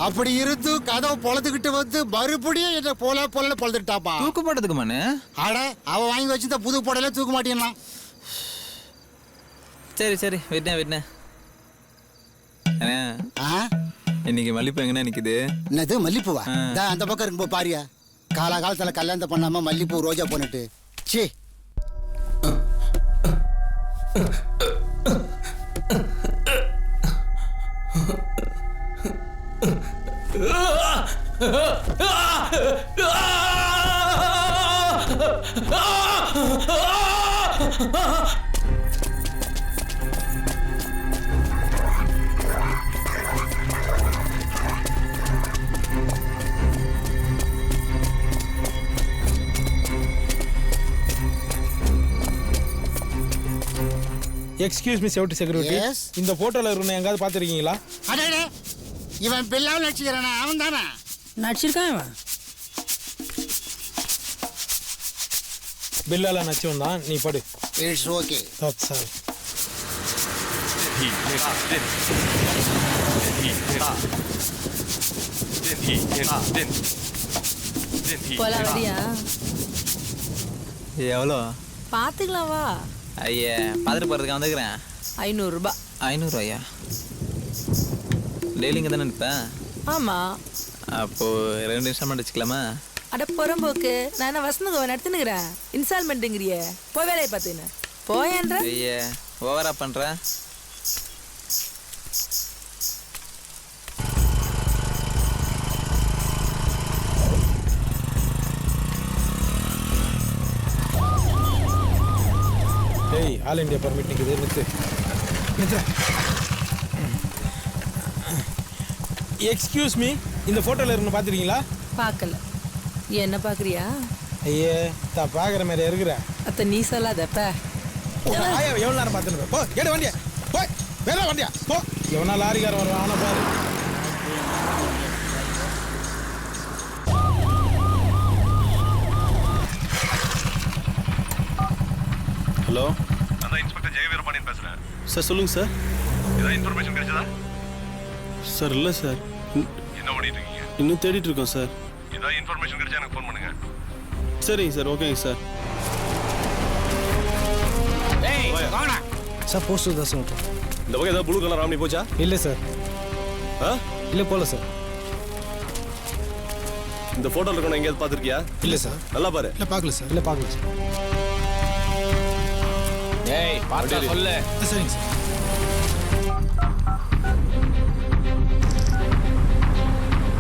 அப்படி இருந்து கதவை பொழுதுகிட்டு வந்து மறுபடியும் என்ன போலன்னு பொழுதுட்டாப்பா. தூக்கு போட்டதுக்கு மண்ணு அட அவ வாங்கி வச்சிருந்த புது போடல தூக்கு மாட்டினா. சரி விட்னேன் இன்னைக்கு மல்லிப்பூ எங்கன்னா நிக்குது. என்னது மல்லிப்பூவா? அந்த பக்கம் இருக்கு போ பாரியா. காலகாலத்துல கல்யாணத்தை பண்ணாம மல்லிப்பூ ரோஜா போனுட்டு சே. எக்ஸ்கியூஸ் மீ செக்யூரிட்டி, இந்த போட்டோல இருக்கணும் எங்காவது பாத்துருக்கீங்களா? அடடே இவன் பில்லாவில் நடிச்சுக்கிறானா? அவன் தானே நடிச்சிருக்கான் இவன். பில்லால நடிச்சவன் தான். நீ படு. It's okay. That's all. போலாம் வரியா? எவ்வளோ? பாத்துக்கலாம் வா. ஐயா பார்த்துட்டு போகிறதுக்கு வந்துக்கிறேன். 500 ரூபாய். 500 ரூபாயா? டெய்லி இங்கே தானே நிற்பேன். ஆமா. அப்போது 2 இன்ஸ்டால்மெண்ட் வச்சுக்கலாமா? அட புறம்போக்கு, நான் என்ன வசந்தகவன் எடுத்துனுக்கிறேன். இன்ஸ்டால்மெண்ட்டுங்கிறிய போய் வேலையை பார்த்துன்னு போயன்ற. ஐயா ஓவரா பண்ணுறேன். டேய் ஆல் இந்தியா பர்மிட் நிக்குது. நித்து. எக்ஸ்கியூஸ் மீ, இந்த போட்டோல இருந்து பாத்துறீங்களா? பார்க்கல. என்ன பாக்குறியா? ஐயே பாக்குற மாதிரி இருக்கிற. அத்த நீ சொல்லாதப்ப. எவ்வளவு நேரம் பார்த்துட்டு போ. ஏடு வண்டியா போ. வேற வண்டியா போ. எவனா லாரிக்காரன் வருவான் ஆனா பாரு. ஹலோ, நான் இன்ஸ்பெக்டர் ஜெயவீரபாண்டியன் பேசுறேன். சார் சொல்லுங்க சார். ஏதாவது இன்ஃபர்மேஷன் கிடைச்சதா? சார் இல்லை சார். என்ன பண்ணிட்டு இருக்கீங்க? இன்னும் தேடிட்டு இருக்கோம் சார். ஏதாவது இன்ஃபர்மேஷன் கிடைச்சா எனக்கு ஃபோன் பண்ணுங்க. சரிங்க சார். ஓகேங்க சார். சார் போஸ்டர் தான் சார். இந்த பக்கம் ஏதாவது ப்ளூ கலர் ஆம்னி போச்சா? இல்லை சார். இல்லை போகல சார். இந்த போட்டோல இருக்கணும் எங்கேயாவது பார்த்துருக்கியா? இல்லை சார். நல்லா பாரு. இல்லை பார்க்கல சார். இல்லை பார்க்கல சார். ஏய் பார்த்தா சொல்லு. சரிங்க சார்.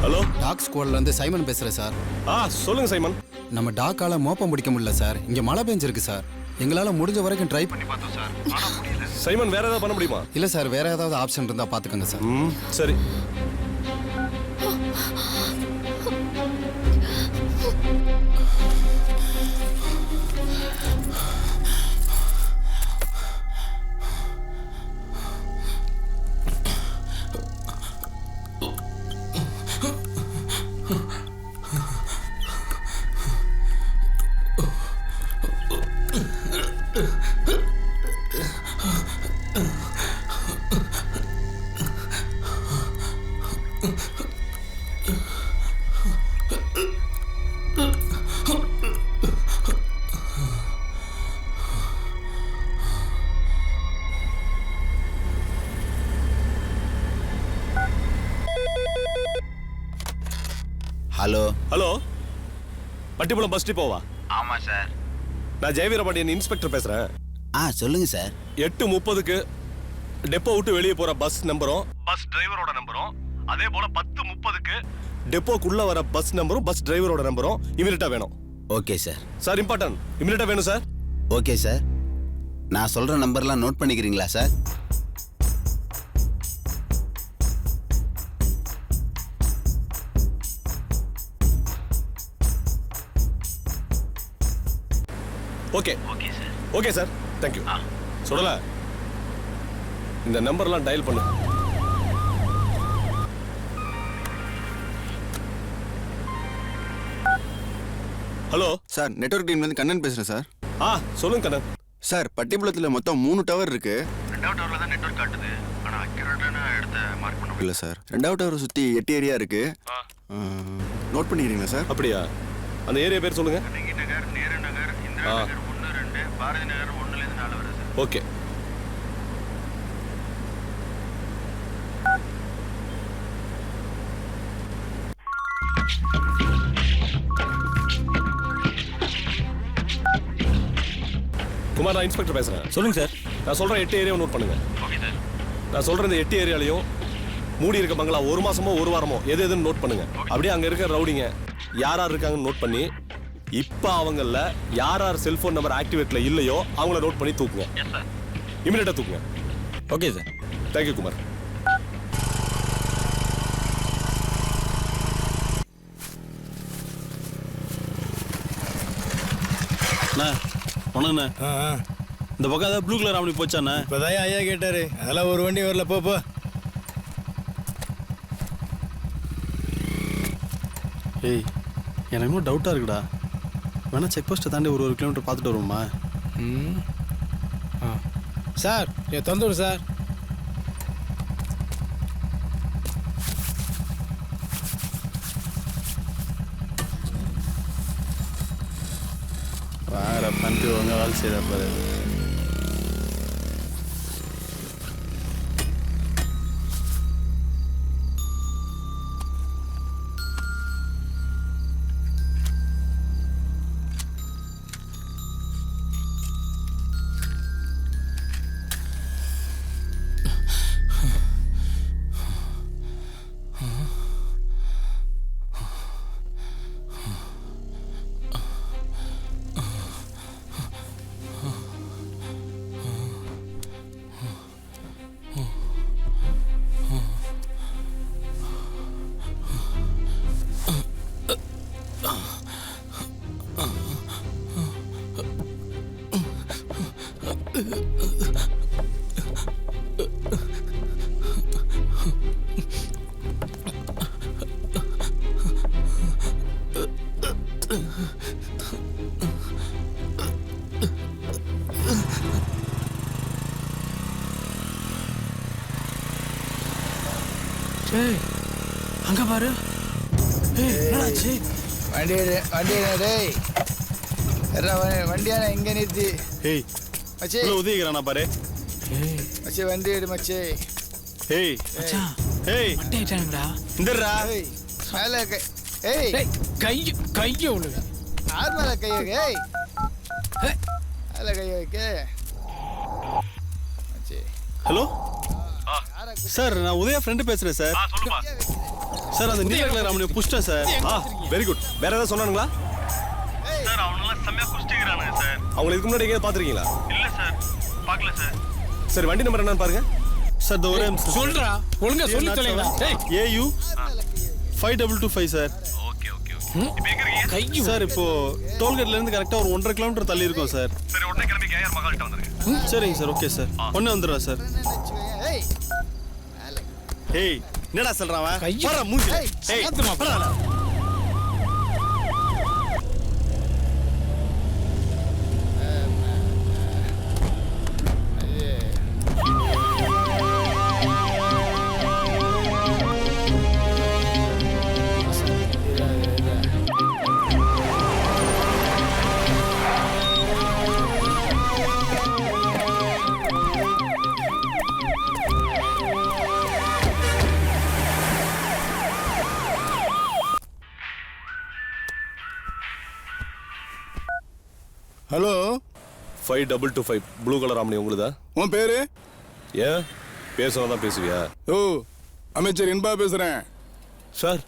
ஹலோ, டாக் ஸ்குவாட்ல இருந்து சைமன் பேசுறேன் சார். சொல்லுங்க சைமன். நம்ம டாக்கால மோப்பம் பிடிக்க முடியல சார். இங்க மழை பெஞ்சிருக்கு சார். எங்களால முடிஞ்ச வரைக்கும் ட்ரை பண்ணி பார்த்தோம் சார். ஆனா முடியல. சைமன் வேற ஏதாவது பண்ண முடியுமா? இல்ல சார், வேற ஏதாவது ஆப்ஷன் இருந்தா பாத்துக்கங்க சார். சரி. ஹலோ ஹலோ, பட்டிப்புலம் பஸ் டிப்போவா? ஆமா சார். நான் ஜெயவீரபாண்டியன் இன்ஸ்பெக்டர் பேசுறேன். சொல்லுங்க சார். 8:30க்கு டெப்போ விட்டு வெளியே போற பஸ் நம்பரும் பஸ் டிரைவரோட நம்பரும், அதே போல 10:30க்கு டெப்போக்குள்ள வர பஸ் நம்பரும் பஸ் டிரைவரோட நம்பரும் இமிடியேட்டா வேணும். Okay sir. சார் இம்பார்ட்டன்ட், இமிடியேட்டா வேணும் சார். Okay sir. நான் சொல்ற நம்பர்லாம் நோட் பண்ணிக்கிறீங்களா sir? Okay okay sir, thank you. சொல்லல, இந்த நம்பர்லாம் டயல் பண்ணு. ஹலோ சார் நெட்வொர்க் டீம்லேருந்து கண்ணன் பேசுகிறேன் சார். சொல்லுங்க கண்ணன். சார் பட்டிப்புலத்தில் மொத்தம் 3 டவர் இருக்கு. 2வது டவரில் தான் நெட்வொர்க் காட்டுது. ஆனால் அக்யூரேட்டான இடத்த மார்க் பண்ண இல்லை சார், 2வது டவரை சுற்றி 8 ஏரியா இருக்கு. நோட் பண்ணிக்கிறீங்களா சார்? அப்படியா? அந்த ஏரியா பேர் சொல்லுங்க. கண்ணகி நகர், நேரு நகர், இந்திரா நகர் 1, 2, பாரதி நகர் 1லேருந்து 4 வருது சார். ஓகே. குமார், நான் இன்ஸ்பெக்டர் பேசுறேன். சொல்லுங்க சார். நான் சொல்ற 8 ஏரியா நோட் பண்ணுங்க. Okay sir. நான் சொல்ற இந்த 8 ஏரியாலையும் மூடி இருக்க பங்களா 1 மாசமோ 1 வாரமோ எது எதுன்னு நோட் பண்ணுங்க. அப்படியே அங்க இருக்க ரவுடிங்க யார் யார் இருக்காங்கன்னு நோட் பண்ணி இப்போ அவங்கள யார் யார் செல்போன் நம்பர் ஆக்டிவேட்ல இல்லையோ அவங்கள நோட் பண்ணி தூக்குங்க. S sir. இமிடியேட்டா தூக்குங்க. Okay sir. தேங்க்யூ குமார். ஒண்ணுண்ணே, இந்த பக்கம் ஏதாவது ப்ளூ கலர் அப்படி போச்சாண்ணே? இப்போதான் ஐயா கேட்டாரு. அதெல்லாம் ஒரு வண்டி வரல. போ. ஏய், எனக்கு இன்னும் டவுட்டாக இருக்குடா. வேணா செக் போஸ்ட்டை தாண்டி ஒரு கிலோமீட்டர் பார்த்துட்டு வருவோமா? சார் தொந்தூர் சார். வேற பண்ணிட்டு ஒழுங்காக வேலை செய்தா பாரு. அங்க பாரு. வண்டியான இங்க நிறுத்தி ஏய் மச்சே உதவிக்கிறானா பாரு. மச்சே வண்டி எடு மச்சே. ஏய் மச்சான், ஏய் மட்டை ஆயிட்டானுங்கடா. இந்தடா. மேல கைய விழுக. யார் மேல கை வைக்க? மேல கை வைக்க. ஹலோ சார், நான் உதயா ஃப்ரெண்டு பேசுறேன் சார். சார், அந்த நீல கலர் அவனை புஷ்டேன் சார். Very good. வேற ஏதாவது சொன்னானுங்களா? சார் அவனெல்லாம் செம்மையா குடிச்சிக்கிறானுங்க சார். அவங்களை இதுக்கு முன்னாடி எங்கேயாவது பார்த்துருக்கீங்களா? இல்ல சார், பார்க்கல சார். சரி, வண்டி நம்பர் என்னன்னு பாருங்க சார். ஒரே சொல்றா, ஒழுங்கா சொல்லி தொலைங்க. AU 5225 sir. Okay okay okay. இப்போ எங்க இருக்கீங்க சார்? இப்போ டோல்கேட்ல இருந்து கரெக்டா ஒரு 1.5 கிலோமீட்டர் தள்ளி இருக்கோம் சார். சரி, உடனே கிளம்பி கேஆர் மகால்கிட்ட வந்துருங்க. சரிங்க சார். ஓகே சார், உடனே வந்துடுறா சார். ஏய், என்னடா சொல்றான் அவன்? போடா மூஞ்சி. ஏய், போடா. ஹலோ, 5225 ப்ளூ கலர் ஆம்னி உங்களுதா? உன் பேரு? ஏன் பேசுறதா பேசுவியா? ஓ, அமைச்சர் இன்பா பேசுறேன் சார்.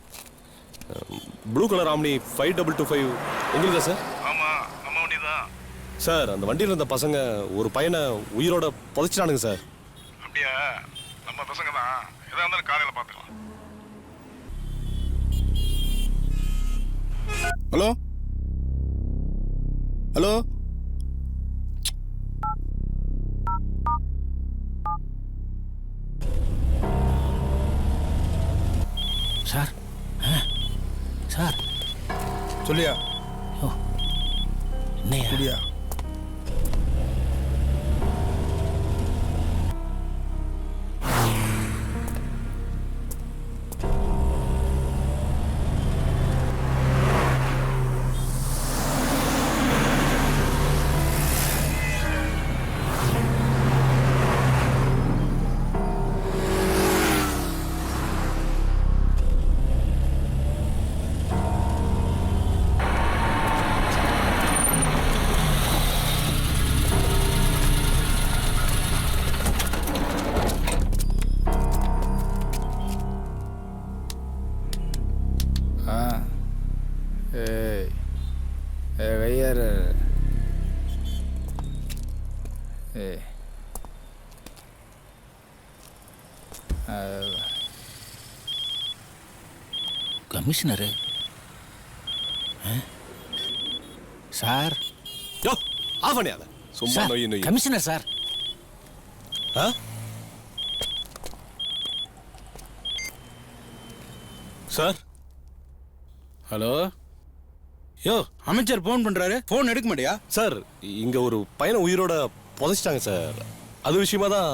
ப்ளூ கலர் ஆம்னி 5225 உங்களுதா சார்? ஆமா, நம்ம வண்டிதான் சார். அந்த வண்டியில் இருந்த பசங்க ஒரு பையனை உயிரோட புதைச்சிட்டானுங்க சார். அப்படியா? நம்ம பசங்க தான். எதா இருந்தாலும் காலையில பாத்துக்கலாம். Hello hello, sir. சார் சொல்லியா? குடியா கையாரு கமிஷனரு சார் யோ ஆஃப் பண்ணியாத சும்மா சார், நொய் நொய் கமிஷனர் சார் ஆ சார் ஹலோ யோ அமைச்சர் ஃபோன் பண்றாரு ஃபோன் எடுக்க மாட்டியா சார் இங்க ஒரு பையனை உயிரோட புதைச்சிட்டாங்க சார் அது விஷயமா தான்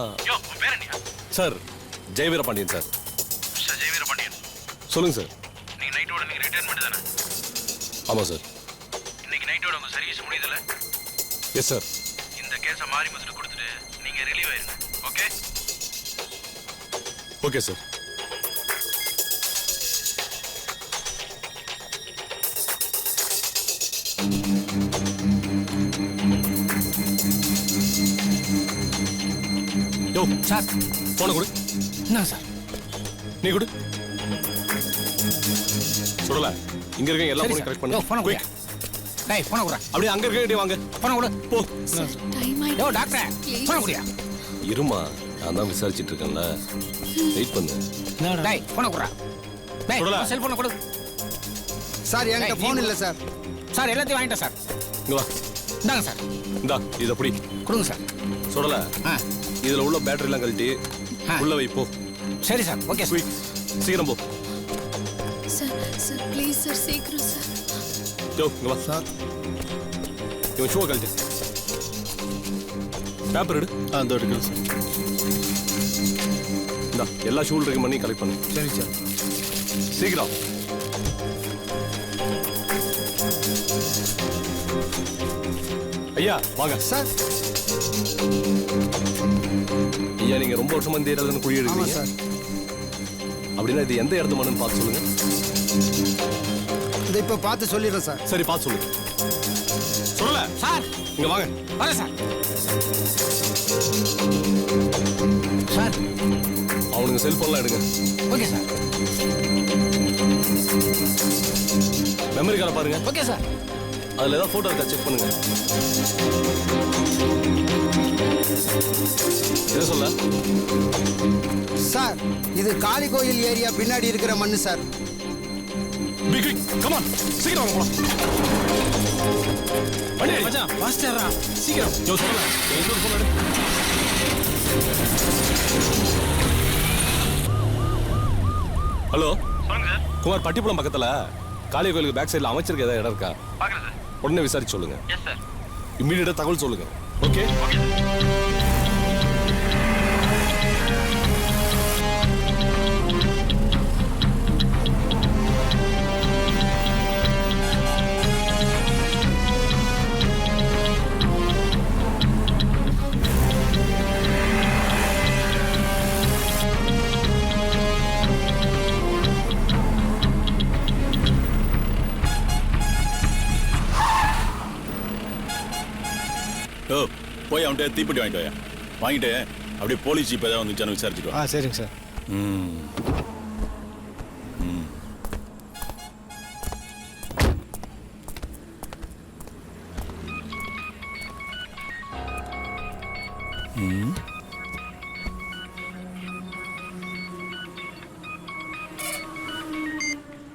சார் ஜெயவீர பாண்டியன் சார் ஜெயவீர பாண்டியன் சொல்லுங்க சார் நீங்க நைட்டோட நீங்க ரிட்டையர்மெண்ட் தானே? ஆமா சார் இன்னைக்கு நைட்டோட உங்க சர்வீஸ் முடியுதுல? எஸ் சார் இந்த கேஸை மாறி மஸ்ட் கொடுத்துட்டு நீங்க ரிலீவ் ஆயிருங்க. ஓகே ஓகே சார் யோ சார் போன கொடு என்ன சார் நீ கொடு சுடல இங்க இருக்க எல்லா போனையும் கரெக்ட் பண்ணு போன குடியா டேய் போன குடா அப்படியே அங்க இருக்க வாங்க போன குடு போ டைம் யோ டாக்டர் போன குடியா இருமா நான் தான் விசாரிச்சிட்டு இருக்கேன்ல வெயிட் பண்ணு டேய் போன குடா டேய் சுடல. செல்போனை கொடு சார் என்கிட்ட ஃபோன் இல்லை சார் சார் எல்லாத்தையும் வாங்கிட்டேன் சார் இங்க வா இந்தாங்க சார் இந்தா இத அப்படி கொடுங்க சார் சுடல இதுல உள்ள பேட்டரி எல்லாம் கழட்டி உள்ள வை போ சரி சார் ஓகே குயிக் சீக்கிரம் போ சார் சார் ப்ளீஸ் சார் சீக்கிரம் சார். யோ இங்க வா சார் இவன் ஷூ கழட்டு பேப்பர் எடு அந்த எடுக்கிறேன் சார் இந்தா எல்லா ஷூல் ரெடி பண்ணி கலெக்ட் பண்ணு சரி சார் சீக்கிரம் ஐயா வாங்க சார் ஐயா நீங்க ரொம்ப வருஷமா இந்த ஏரியால குழி எடுக்கிறீங்க சார். அப்படின்னா இது எந்த இடத்து மண்ணுன்னு பார்த்து சொல்லுங்க இதை இப்போ பார்த்து சொல்லிடுறேன் சார் சரி பார்த்து சொல்லுங்க சொல்லல சார் இங்க வாங்க வரேன் சார் சார் அவனுங்க செல்போன்லாம் எடுங்க ஓகே சார் மெமரி கார்டை பாருங்க ஓகே சார் அதுல ஏதாவது போட்டோ இருக்கா செக் பண்ணுங்க என்ன சொல்ல சார் இது காளி கோயில் ஏரியா பின்னாடி இருக்கிற மண்ணு sir. Be quick come on சீக்கிரம் வாங்க போலாம் வண்டி மச்சான் ஃபாஸ்டரா சீக்கிரம் யோ சொல்லுங்க இன்னொரு ஃபோன் எடு ஹலோ சொல்லுங்க சார். குமார் பட்டிப்புலம் பக்கத்துல காளிய கோயிலுக்கு பேக் சைடுல அமைச்சருக்கு ஏதாவது இடம் இருக்கா பார்க்குறேன் சார். உடனே விசாரிச்சு சொல்லுங்க எஸ் சார். இம்மீடியட்டா தகவல் சொல்லுங்க ஓகே ஓகே சார். ஓ போய் அவன்கிட்ட தீப்பெட்டி வாங்கிட்டு வாயா வாங்கிட்டு அப்படியே போலீஸ் ஜீப் ஏதாவது வந்துச்சான்னு விசாரிச்சுட்டு வா சரிங்க சார் ம் ம் ம்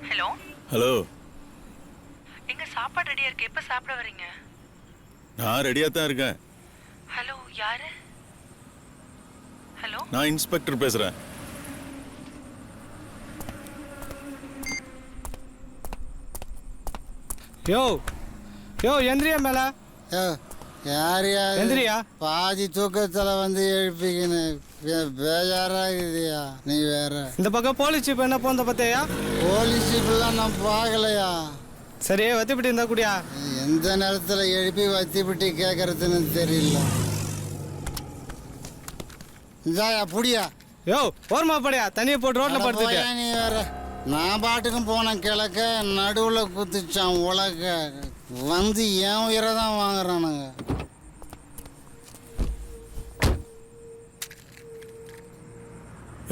ஹலோ ஹலோ எங்க சாப்பாடு ரெடியா இருக்கு, எப்ப சாப்பிட வரீங்க? நான் ரெடியாக தான் இருக்கேன். ஹலோ யாரு? ஹலோ நான் இன்ஸ்பெக்டர் பேசுகிறேன். யோ யோ எந்திரியா மேல யார் யார் எந்திரியா. பாதி தூக்கத்தில் வந்து எழுப்பிக்கணும் பேஜாராகுதியா நீ வேற. இந்த பக்கம் போலீஸ் ஜீப் என்ன போந்த பார்த்தியா? போலீஸ் ஜீப்லாம் நான் பார்க்கலையா. சரி வத்திப்பிட்டு இருந்தா கூடியா. எந்த நேரத்தில் எழுப்பி வத்திப்பிட்டு கேட்கறதுன்னு தெரியல. இதாயா புடியா. யோ ஓரமா படியா, தண்ணியை போட்டு ரோட்ல படுத்துட்டு. நீ வேற. நான் பாட்டுக்கும் போனேன் கிழக்க, நடுவில் குத்துச்சான் உலக வந்து என் உயிரை தான் வாங்குறானுங்க.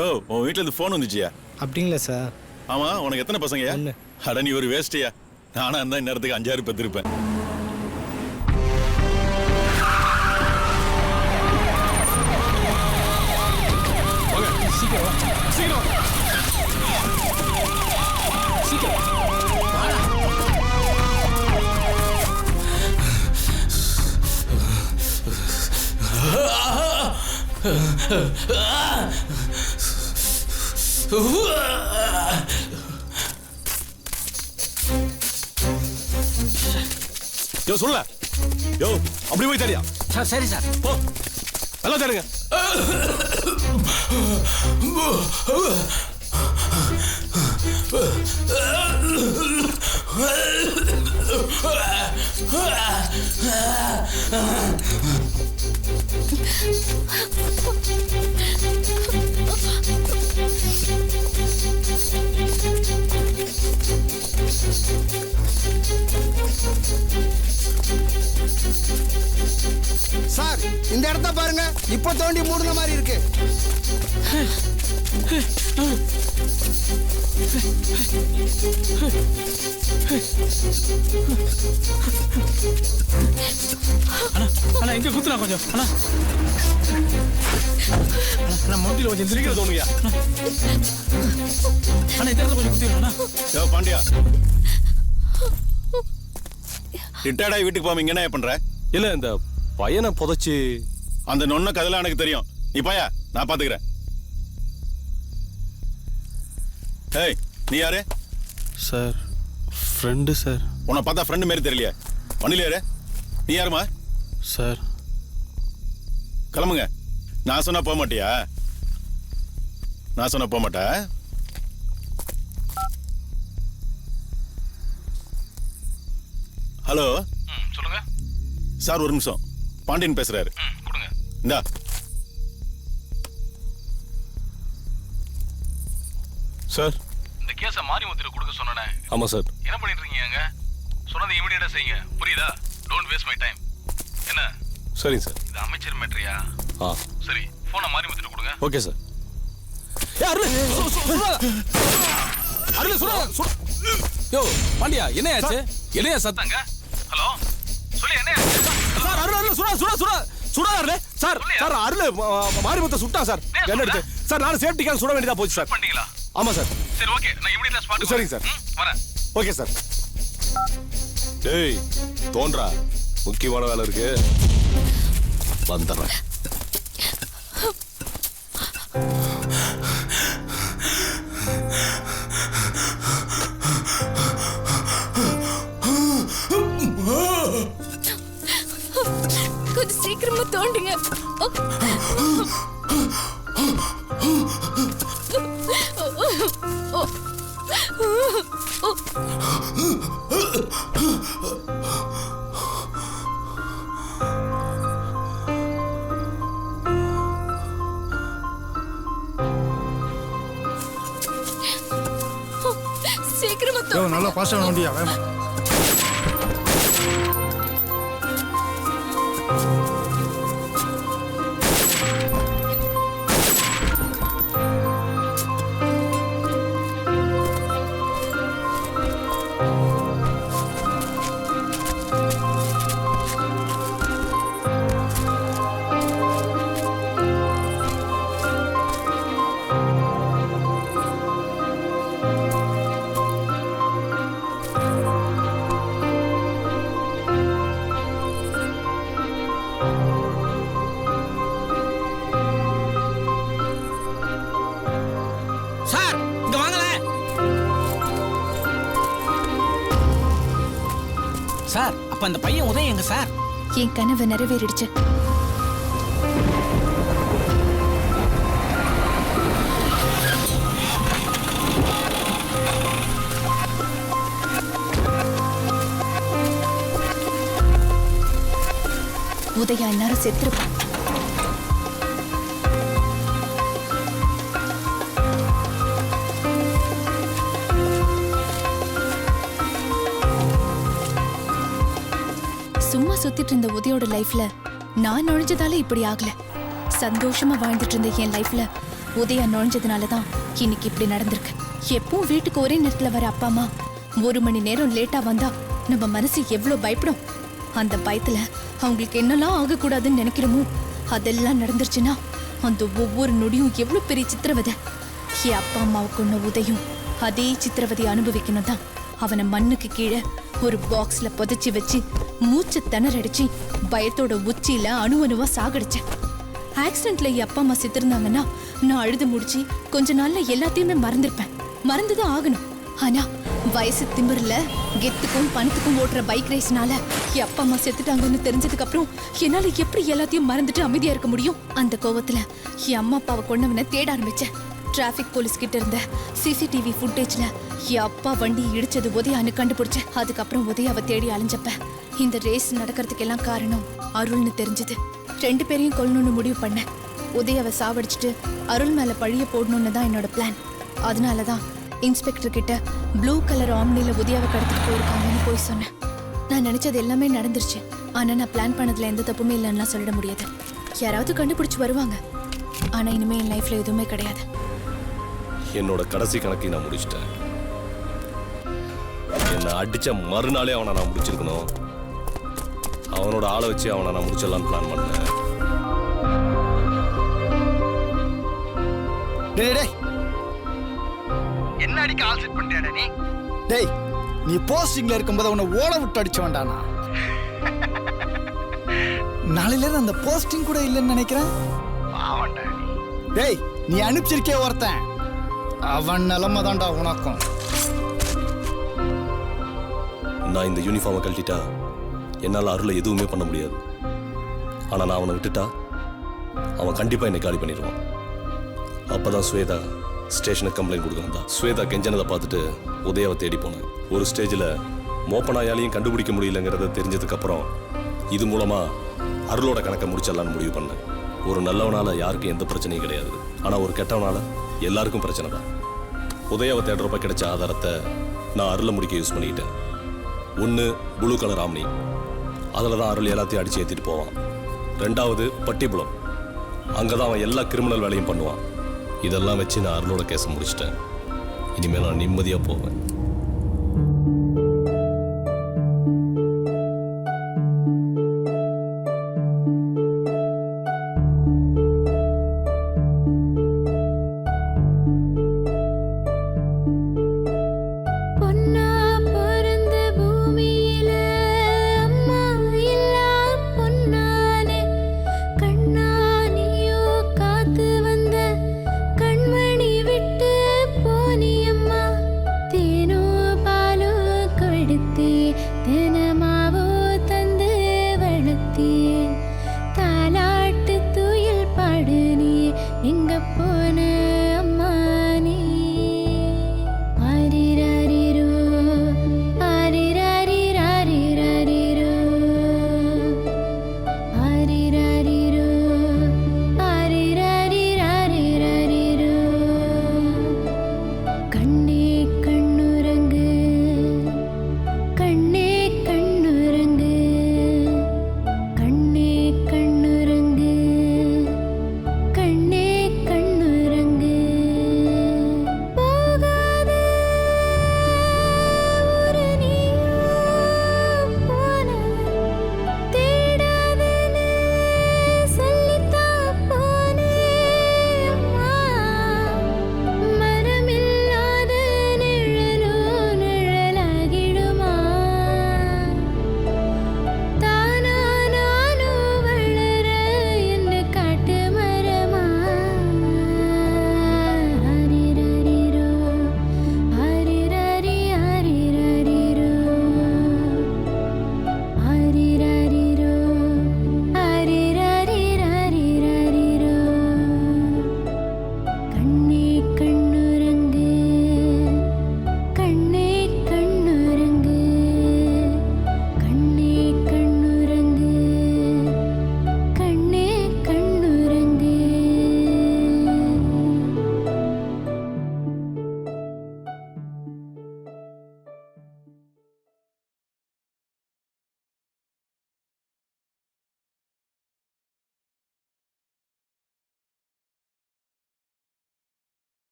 ஓ உன் வீட்டுல இருந்து போன் வந்துச்சியா? அப்படிங்களா சார்? ஆமா, உனக்கு எத்தனை பசங்க? அட நீ ஒரு வேஸ்டியா. நானா இருந்தா இந்நேரத்துக்கு 5-6 பெற்றிருப்பேன். சீக்கிரம் சீக்கிரம் சீக்கிரம். யோ சொல்ல. யோ அப்படி போய் தேடியா. சார் சரி சார். போ நல்லா தேடுங்க. சார் இந்த இடத்த பாருங்க, இப்ப தோண்டி மூடுன மாதிரி இருக்கு. அண்ணா இங்க குத்துனா கொஞ்சம். அண்ணா அண்ணா மொண்டில கொஞ்சம் சீக்கிரம் தோணுங்க. அண்ணா இந்த இடத்துல கொஞ்சம் குத்திடுறா. யோ பாண்டியா, ரிட்டையர்டாகி வீட்டுக்கு போகாம இங்க என்ன பண்ற? இல்ல இந்த பையனை புதைச்சு அந்த நொன்ன கதெல்லாம் எனக்கு தெரியும். நீ பாயா, நான் பாத்துக்கிறேன். ஏய் நீ யாரு? Sir friend sir. உன்னை பார்த்தா ஃப்ரெண்டு மாதிரி தெரியலையா? வண்டியில யாரு? நீ யாருமா? சார் கிளம்புங்க. நான் சொன்னா போக மாட்டியா? நான் சொன்னா போக மாட்டா? ஹலோ சொல்லுங்க சார், ஒரு நிமிஷம். பாண்டியன் பேசுறாரு. கொடுங்க. இந்தா. சார் இந்த கேஸை மாரிமுத்திர கொடுக்க சொன்னேனே. ஆமா சார். என்ன பண்ணிட்டு இருக்கீங்க? சொன்னதை இமிடியேட்டா செய்யுங்க. புரியுதா? Don't waste my time. என்ன? சரிங்க சார். இது அமைச்சர் மேட்ரியா? ஆ சரி, போனை மாரிமுத்திர கொடுங்க. Okay sir. யோ பாண்டியா, என்னையாச்சு? என்னையா சத்தங்க? ஹலோ சொல்லி என்ன? சார் அருள் சுடா சுடா சுடா சுடா அருள். சார் சார் அருள் மாரிமுத்த சுட்டா சார். என்ன எடுத்து சார் நான் சேஃப்டிக்காக சுட வேண்டியதா போச்சு சார். பண்ணீங்களா? ஆமா சார். சரி ஓகே, நான் இமிடியேட்டா ஸ்பாட். சரிங்க சார். வரேன். Okay sir. டேய் தோன்றா, முக்கியமான வேலை இருக்கு, வந்துடுறேன். கொஞ்சம் சீக்கிரமா தோண்டுங்க. சீக்கிரமா தோண்டுங்க. நல்லா பாஸ்டா வண்டியா வேமா. சார் அப்ப அந்த பையன் உதயம் எங்க சார்? என் கனவு நிறைவேறிடுச்சு. உதயா எல்லாரும் செத்துருப்பான். சும்மா சுத்திட்டு இருந்த உதயோட லைஃப்ல நான் நுழைஞ்சதால இப்படி ஆகல. சந்தோஷமா வாழ்ந்துட்டு இருந்த என் லைஃப்ல உதயா நுழைஞ்சதுனாலதான் இன்னைக்கு இப்படி நடந்திருக்கு. எப்பவும் வீட்டுக்கு ஒரே நேரத்துல வர அப்பா அம்மா 1 மணி நேரம் லேட்டா வந்தா நம்ம மனசு எவ்வளவு பயப்படும். அந்த பயத்துல அவங்களுக்கு என்னெல்லாம் ஆகக்கூடாதுன்னு நினைக்கிறோமோ அதெல்லாம் நடந்துருச்சுன்னா அந்த ஒவ்வொரு நொடியும் எவ்வளவு பெரிய சித்திரவதை. என் அப்பா அம்மாவுக்கு ஒண்ணு உதயும் அதே சித்திரவதை அனுபவிக்கணும் தான் அவனை மண்ணுக்கு கீழே ஒரு பாக்ஸ்ல புதைச்சி வச்சு மூச்சை திணறடிச்சு பயத்தோட உச்சியில அணுவணுவா சாகடிச்சேன். ஆக்சிடென்ட்ல என் அப்பா அம்மா செத்துருந்தாங்கன்னா நான் அழுது முடிச்சு கொஞ்ச நாள்ல எல்லாத்தையுமே மறந்துருப்பேன். மறந்துதான் ஆகணும். ஆனா வயசு திமிரில் கெத்துக்கும் பணத்துக்கும் ஓட்டுற பைக் ரேஸ்னால என் அப்பா அம்மா செத்துட்டாங்கன்னு தெரிஞ்சதுக்கு அப்புறம் என்னால எப்படி எல்லாத்தையும் மறந்துட்டு அமைதியா இருக்க முடியும்? அந்த கோவத்துல என் அம்மா அப்பாவை கொண்டவனை தேட ஆரம்பிச்சேன். டிராஃபிக் போலீஸ் கிட்ட இருந்த சிசிடிவி ஃபுட்டேஜ்ல என் அப்பா வண்டி இடிச்சது உதயான்னு கண்டுபிடிச்சேன். அதுக்கப்புறம் உதயாவை தேடி அலைஞ்சப்ப இந்த ரேஸ் நடக்கிறதுக்கு எல்லாம் காரணம் அருள்னு தெரிஞ்சது. 2 பேரையும் கொல்லணும்னு முடிவு பண்ணேன். உதயாவை சாவடிச்சுட்டு அருள் மேல பழிய போடணும்னு தான் என்னோட பிளான். அதனாலதான் இன்ஸ்பெக்டர் கிட்ட ப்ளூ கலர் ஆம்னில உதயாவை கடத்திட்டு போயிருக்காங்கன்னு போய் சொன்னேன். நான் நினைச்சது எல்லாமே நடந்துருச்சு. ஆனா நான் பிளான் பண்ணதுல எந்த தப்புமே இல்லைன்னா சொல்லிட முடியாது. யாராவது கண்டுபிடிச்சு வருவாங்க. ஆனா இனிமே என் லைஃப்ல எதுவுமே கிடையாது. என்னோட கடைசி கணக்கை நான் முடிச்சிட்டேன். என்னை அடிச்ச மறுநாளே அவனை நான் முடிச்சிருக்கணும். அவனோட ஆளை வச்சு அவனை நான் முடிச்சிடலான்னு பிளான் பண்ணேன். என்ன அடிக்க ஆல் செட் பண்ணிட்டியாடா நீ? டேய், நீ போஸ்டிங்ல இருக்கும்போது உன்னை ஓட விட்டு அடிச்சு வேண்டானா? நாளையில இருந்து அந்த போஸ்டிங் கூட இல்லைன்னு நினைக்கிறேன். டேய், நீ அனுப்பிச்சிருக்கே ஒருத்தன், அவன் நிலைமை தான்டா உனக்கும். நான் இந்த யூனிஃபார்மை கழட்டிட்டா என்னால் அருளை எதுவுமே பண்ண முடியாது. ஆனால் நான் அவனை விட்டுட்டா அவன் கண்டிப்பாக என்னை காலி பண்ணிடுவான். அப்போதான் ஸ்வேதா ஸ்டேஷனுக்கு கம்ப்ளைண்ட் கொடுக்க வந்தா. ஸ்வேதா கெஞ்சனதை பார்த்துட்டு உதயாவை தேடி போனேன். ஒரு ஸ்டேஜில் மோப்பனாயாலையும் கண்டுபிடிக்க முடியலங்கிறத தெரிஞ்சதுக்கப்புறம் இது மூலமாக அருளோட கணக்கை முடிச்சிடலான்னு முடிவு பண்ணேன். ஒரு நல்லவனால யாருக்கும் எந்த பிரச்சனையும் கிடையாது. ஆனால் ஒரு கெட்டவனால எல்லாருக்கும் பிரச்சனை தான். உதயாவை தேடுறப்ப கிடைச்ச ஆதாரத்தை நான் அருளை முடிக்க யூஸ் பண்ணிக்கிட்டேன். ஒன்று ப்ளூ கலர் ஆம்னி, அதில் தான் அருள் எல்லாத்தையும் அடித்து ஏற்றிட்டு போவான். 2வது பட்டிபுலம், அங்கே தான் அவன் எல்லா கிரிமினல் வேலையும் பண்ணுவான். இதெல்லாம் வச்சு நான் அருளோட கேஸை முடிச்சிட்டேன். இனிமேல் நான் நிம்மதியாக போவேன். எங்க போ